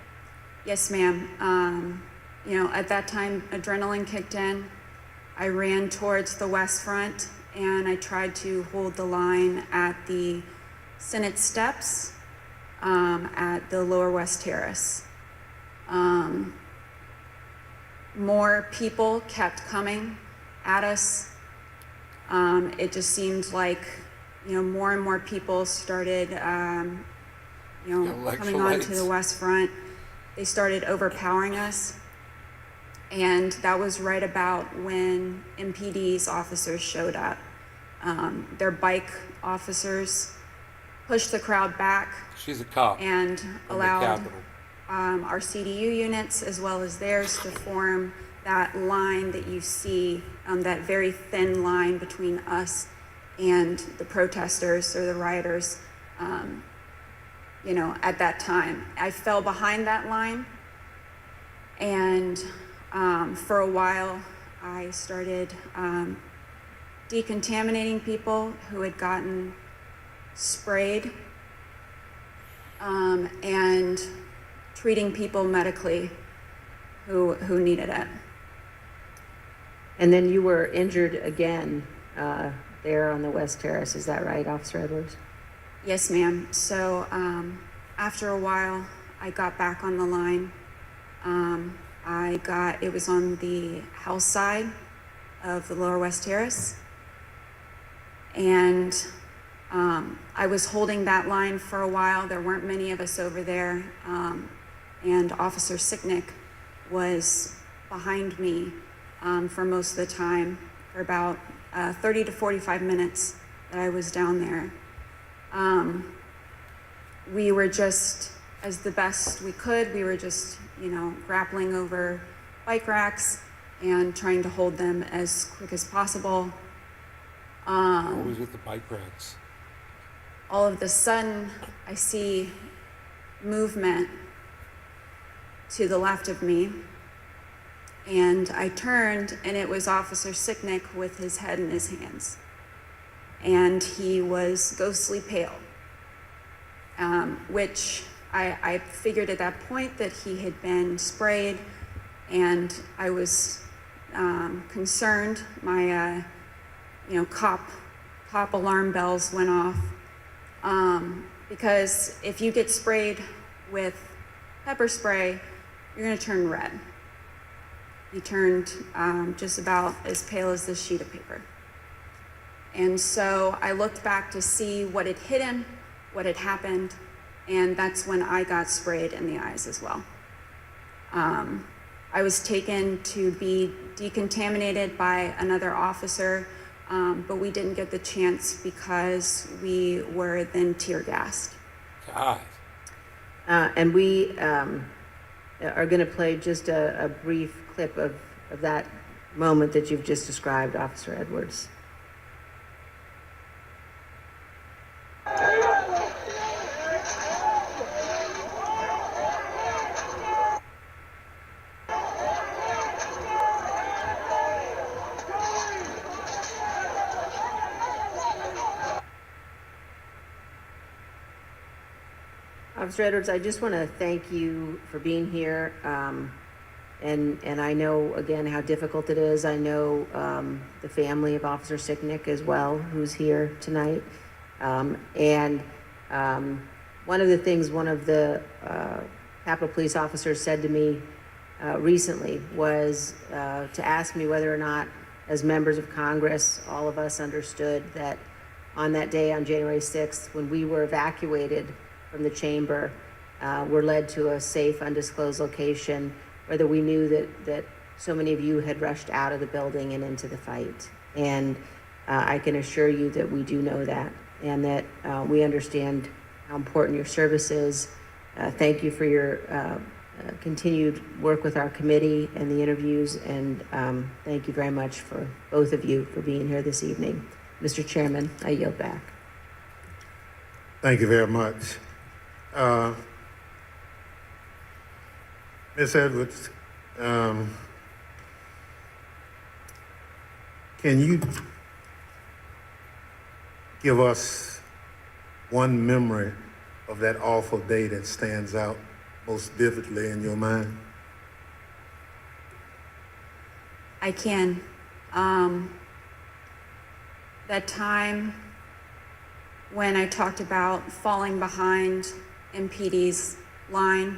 Speaker 3: Yes, ma'am. At that time, adrenaline kicked in. I ran towards the West Front, and I tried to hold the line at the Senate steps at the Lower West Terrace. More people kept coming at us. It just seemed like, more and more people started, coming onto the West Front. They started overpowering us. And that was right about when MPD's officers showed up. Their bike officers pushed the crowd back.
Speaker 2: She's a cop.
Speaker 3: And allowed our CDU units as well as theirs to form that line that you see, that very thin line between us and the protesters or the rioters, at that time. I fell behind that line, and for a while I started decontaminating people who had gotten sprayed, and treating people medically who needed it.
Speaker 6: And then you were injured again there on the West Terrace, is that right, Officer Edwards?
Speaker 3: Yes, ma'am. So after a while, I got back on the line. It was on the house side of the Lower West Terrace. And I was holding that line for a while. There weren't many of us over there. And Officer Sicknick was behind me for most of the time, for about 30 to 45 minutes that I was down there. We were just, as the best we could, we were just, grappling over bike racks and trying to hold them as quick as possible.
Speaker 2: What was with the bike racks?
Speaker 3: All of a sudden, I see movement to the left of me. And I turned, and it was Officer Sicknick with his head in his hands. And he was ghostly pale, which I figured at that point that he had been sprayed, and I was concerned. My, cop alarm bells went off, because if you get sprayed with pepper spray, you're going to turn red. He turned just about as pale as this sheet of paper. And so I looked back to see what had hit him, what had happened, and that's when I got sprayed in the eyes as well. I was taken to be decontaminated by another officer, but we didn't get the chance because we were then tear gassed.
Speaker 2: God.
Speaker 6: And we are going to play just a brief clip of that moment that you've just described, Officer Edwards. Officer Edwards, I just want to thank you for being here. And I know, again, how difficult it is. I know the family of Officer Sicknick as well, who's here tonight. And one of the things one of the Capitol Police officers said to me recently was to ask me whether or not, as members of Congress, all of us understood that on that day, on January 6th, when we were evacuated from the chamber, were led to a safe, undisclosed location, whether we knew that so many of you had rushed out of the building and into the fight. And I can assure you that we do know that, and that we understand how important your service is. Thank you for your continued work with our committee and the interviews, and thank you very much for both of you for being here this evening. Mr. Chairman, I yield back.
Speaker 1: Thank you very much. Ms. Edwards, can you give us one memory of that awful day that stands out most vividly in your mind?
Speaker 3: I can. That time when I talked about falling behind MPD's line,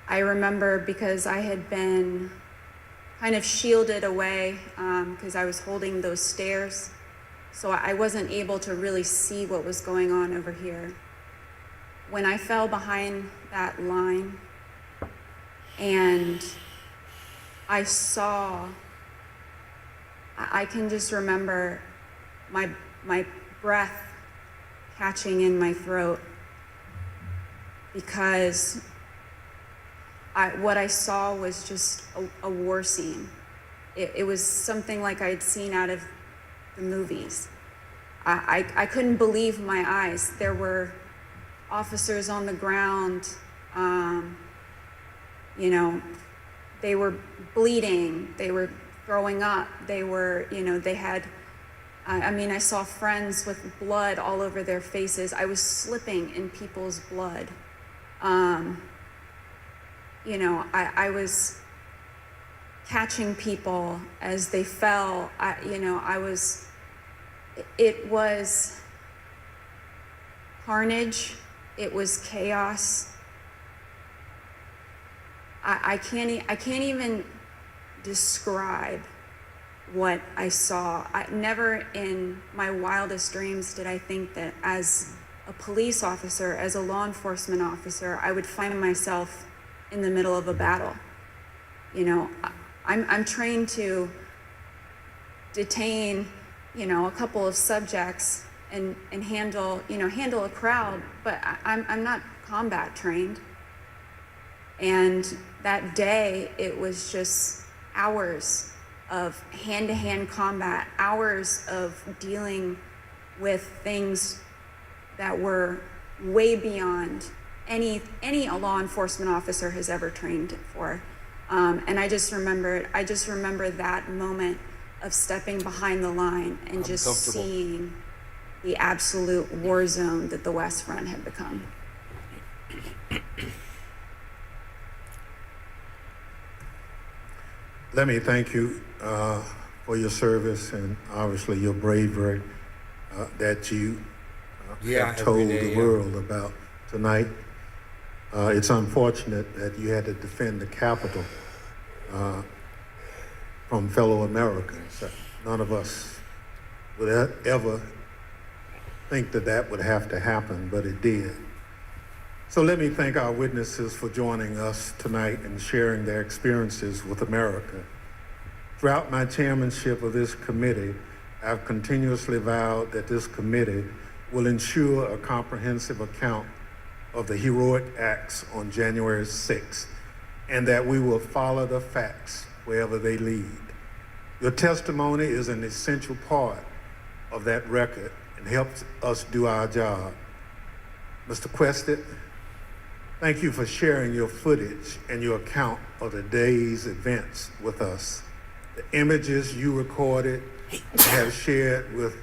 Speaker 3: I remember because I had been kind of shielded away because I was holding those stairs, so I wasn't able to really see what was going on over here. When I fell behind that line and I saw, I can just remember my breath catching in my throat, because what I saw was just a war scene. It was something like I'd seen out of the movies. I couldn't believe my eyes. There were officers on the ground, they were bleeding, they were throwing up, they were, they had, I saw friends with blood all over their faces. I was slipping in people's blood. I was catching people as they fell. It was carnage. It was chaos. I can't even describe what I saw. Never in my wildest dreams did I think that as a police officer, as a law enforcement officer, I would find myself in the middle of a battle. I'm trained to detain, a couple of subjects and handle a crowd, but I'm not combat trained. And that day, it was just hours of hand-to-hand combat, hours of dealing with things that were way beyond any law enforcement officer has ever trained for. And I just remember that moment of stepping behind the line and just seeing the absolute war zone that the West Front had become.
Speaker 1: Let me thank you for your service and obviously your bravery that you have told the world about tonight. It's unfortunate that you had to defend the Capitol from fellow Americans. None of us would ever think that that would have to happen, but it did. So let me thank our witnesses for joining us tonight and sharing their experiences with America. Throughout my chairmanship of this committee, I've continuously vowed that this committee will ensure a comprehensive account of the heroic acts on January 6th, and that we will follow the facts wherever they lead. Your testimony is an essential part of that record and helps us do our job. Mr. Quested, thank you for sharing your footage and your account of the day's events with us. The images you recorded and have shared with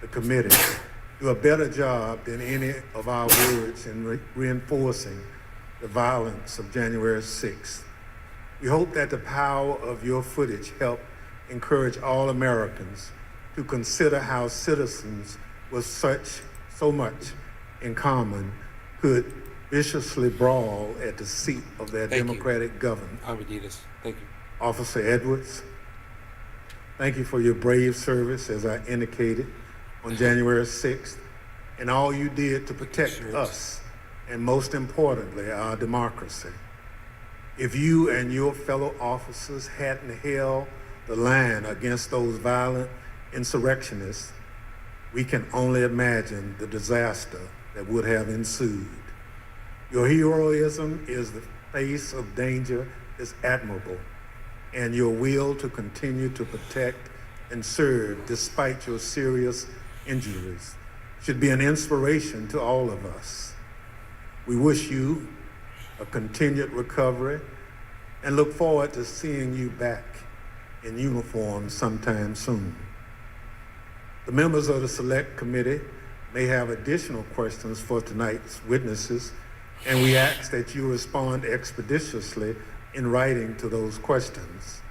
Speaker 1: the committee do a better job than any of our words in reinforcing the violence of January 6th. We hope that the power of your footage help encourage all Americans to consider how citizens with so much in common could viciously brawl at the seat of their democratic government.
Speaker 2: Amadeus, thank you.
Speaker 1: Officer Edwards, thank you for your brave service, as I indicated, on January 6th, and all you did to protect us, and most importantly, our democracy. If you and your fellow officers hadn't held the line against those violent insurrectionists, we can only imagine the disaster that would have ensued. Your heroism in the face of danger is admirable, and your will to continue to protect and serve despite your serious injuries should be an inspiration to all of us. We wish you a continued recovery and look forward to seeing you back in uniform sometime soon. The members of the Select Committee may have additional questions for tonight's witnesses, and we ask that you respond expeditiously in writing to those questions.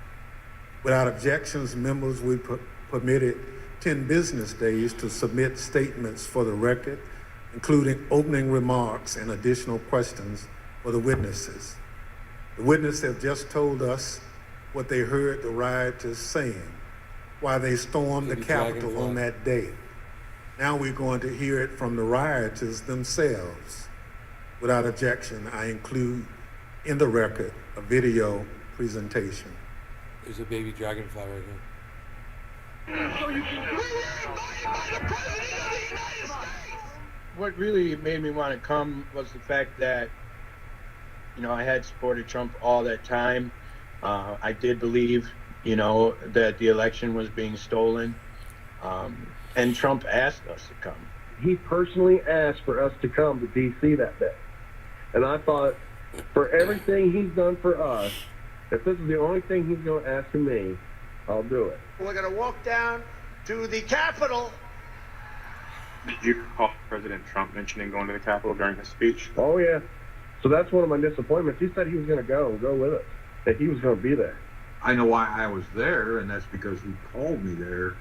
Speaker 1: Without objections, members will be permitted 10 business days to submit statements for the record, including opening remarks and additional questions for the witnesses. The witnesses have just told us what they heard the rioters saying while they stormed the Capitol on that day. Now we're going to hear it from the rioters themselves. Without objection, I include in the record a video presentation.
Speaker 2: There's a baby dragonfly right here.
Speaker 11: What really made me want to come was the fact that, you know, I had supported Trump all that time. I did believe, you know, that the election was being stolen. And Trump asked us to come.
Speaker 26: He personally asked for us to come to D.C. that day. And I thought, for everything he's done for us, if this is the only thing he's going to ask of me, I'll do it.
Speaker 16: We're going to walk down to the Capitol.
Speaker 12: Did you recall President Trump mentioning going to the Capitol during his speech?
Speaker 26: Oh, yeah. So that's one of my disappointments. He said he was going to go with us, that he was going to be there.
Speaker 13: I know why I was there, and that's because he called me there,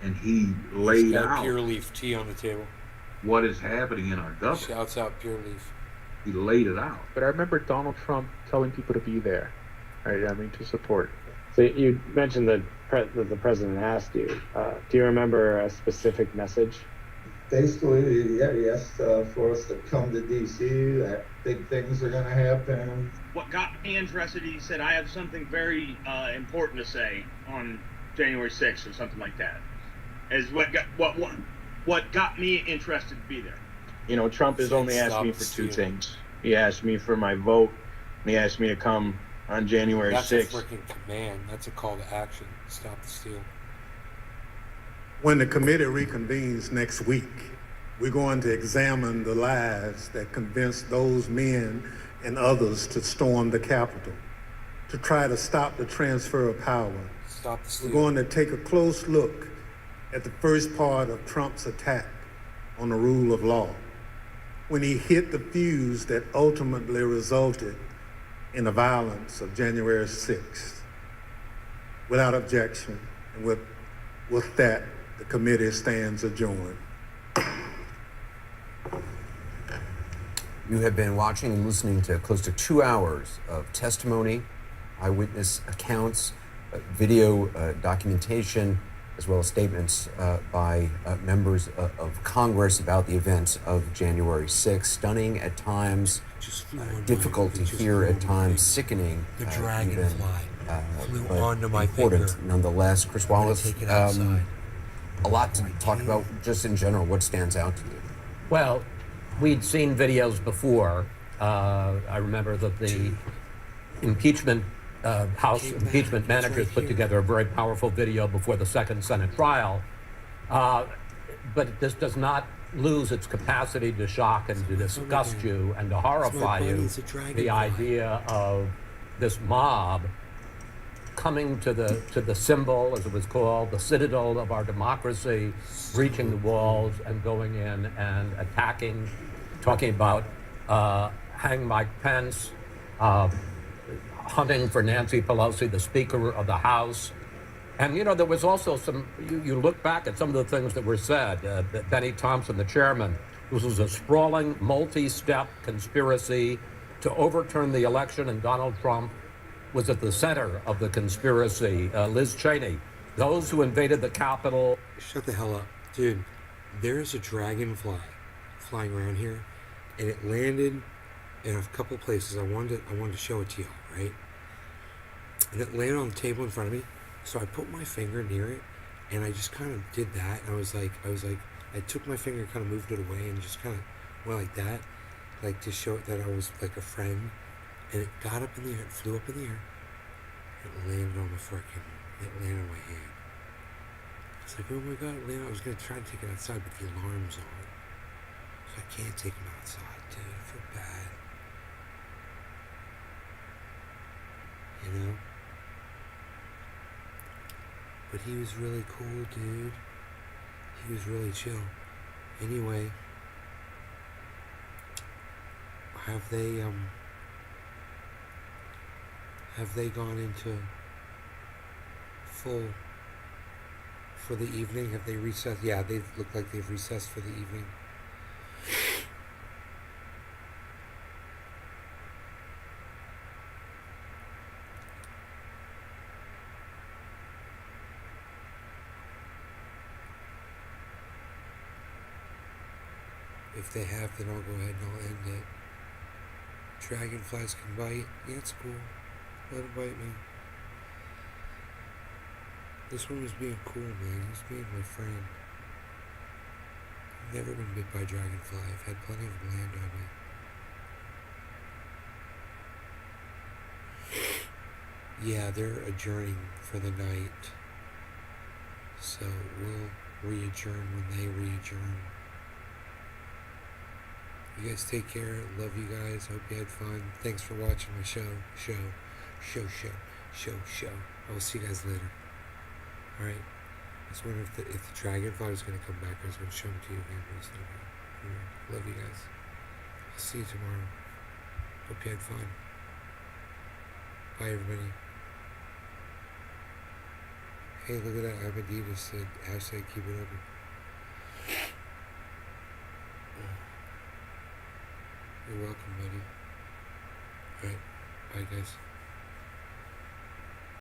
Speaker 13: and he laid out
Speaker 2: Pure Leaf tea on the table.
Speaker 13: what is happening in our government.
Speaker 2: Shouts out Pure Leaf.
Speaker 13: He laid it out.
Speaker 8: But I remember Donald Trump telling people to be there, right? I mean, to support.
Speaker 4: So you mentioned that the president asked you. Do you remember a specific message?
Speaker 14: Basically, yeah, he asked for us to come to D.C., that big things are going to happen.
Speaker 15: What got me interested, he said, I have something very important to say on January 6th or something like that, is what got me interested to be there.
Speaker 11: You know, Trump has only asked me for two things. He asked me for my vote, and he asked me to come on January 6th.
Speaker 2: That's a freaking command. That's a call to action. Stop the steal.
Speaker 1: When the committee reconvenes next week, We're going to examine the lies that convinced those men and others to storm the Capitol, to try to stop the transfer of power.
Speaker 2: Stop the
Speaker 1: We're
Speaker 2: steal.
Speaker 1: going to take a close look at the first part of Trump's attack on the rule of law, when he hit the fuse that ultimately resulted in the violence of January 6th. Without objection, and with that, the committee stands adjourned.
Speaker 17: You have been watching and listening to close to 2 hours of testimony, eyewitness accounts, video documentation, as well as statements by members of Congress about the events of January 6th. Stunning at times, difficult to hear at times, sickening.
Speaker 2: The dragonfly flew
Speaker 17: but
Speaker 2: onto my
Speaker 17: important
Speaker 2: finger.
Speaker 17: nonetheless. Chris Wallace,
Speaker 2: Take it outside.
Speaker 17: a lot to talk about just in general. What stands out to you?
Speaker 18: Well, we'd seen videos before. I remember that the impeachment House impeachment managers put together a very powerful video before the second Senate trial. But this does not lose its capacity to shock and to disgust you and to horrify you. The idea of this mob coming to the symbol, as it was called, the citadel of our democracy, breaching the walls and going in and attacking, talking about hang Mike Pence, hunting for Nancy Pelosi, the Speaker of the House. And, you know, there was also some, you look back at some of the things that were said. Benny Thompson, the chairman, this was a sprawling, multi-step conspiracy to overturn the election, and Donald Trump was at the center of the conspiracy. Liz Cheney, those who invaded the Capitol.
Speaker 2: Shut the hell up. Dude, there's a dragonfly flying around here, and it landed in a couple places. I wanted to show it to y'all, right? And it landed on the table in front of me. So I put my finger near it, and I just kind of did that. And I was like, I took my finger and kind of moved it away and just kind of went like that, like to show it that I was like a friend. And it got up in the air, it flew up in the air. It landed on it landed on my hand. I was like, oh my God, it landed. I was going to try to take it outside, but the alarm's on. So I can't take him outside, dude. I feel bad. You know? But he was really cool, dude. He was really chill. Anyway, have they gone into full for the evening? Have they recessed? Yeah, they look like they've recessed for the evening. If they have, then I'll go ahead and I'll end it. Dragonflies can bite. Yeah, it's cool. Let it bite me. This one was being cool, man. He's being my friend. I've never been bit by a dragonfly. I've had plenty of them land on me. Yeah, they're adjourning for the night. So we'll re-adjourn when they re-adjourn. You guys take care. Love you guys. Hope you had fun. Thanks for watching my show. I will see you guys later. Alright. I was wondering if the dragonfly was going to come back. I was going to show them to you again, but it's not going to. Love you guys. I'll see you tomorrow. Hope you had fun. Bye, everybody. Hey, look at that. Abaditas said, hashtag keep it open. You're welcome, buddy. Alright. Bye, guys.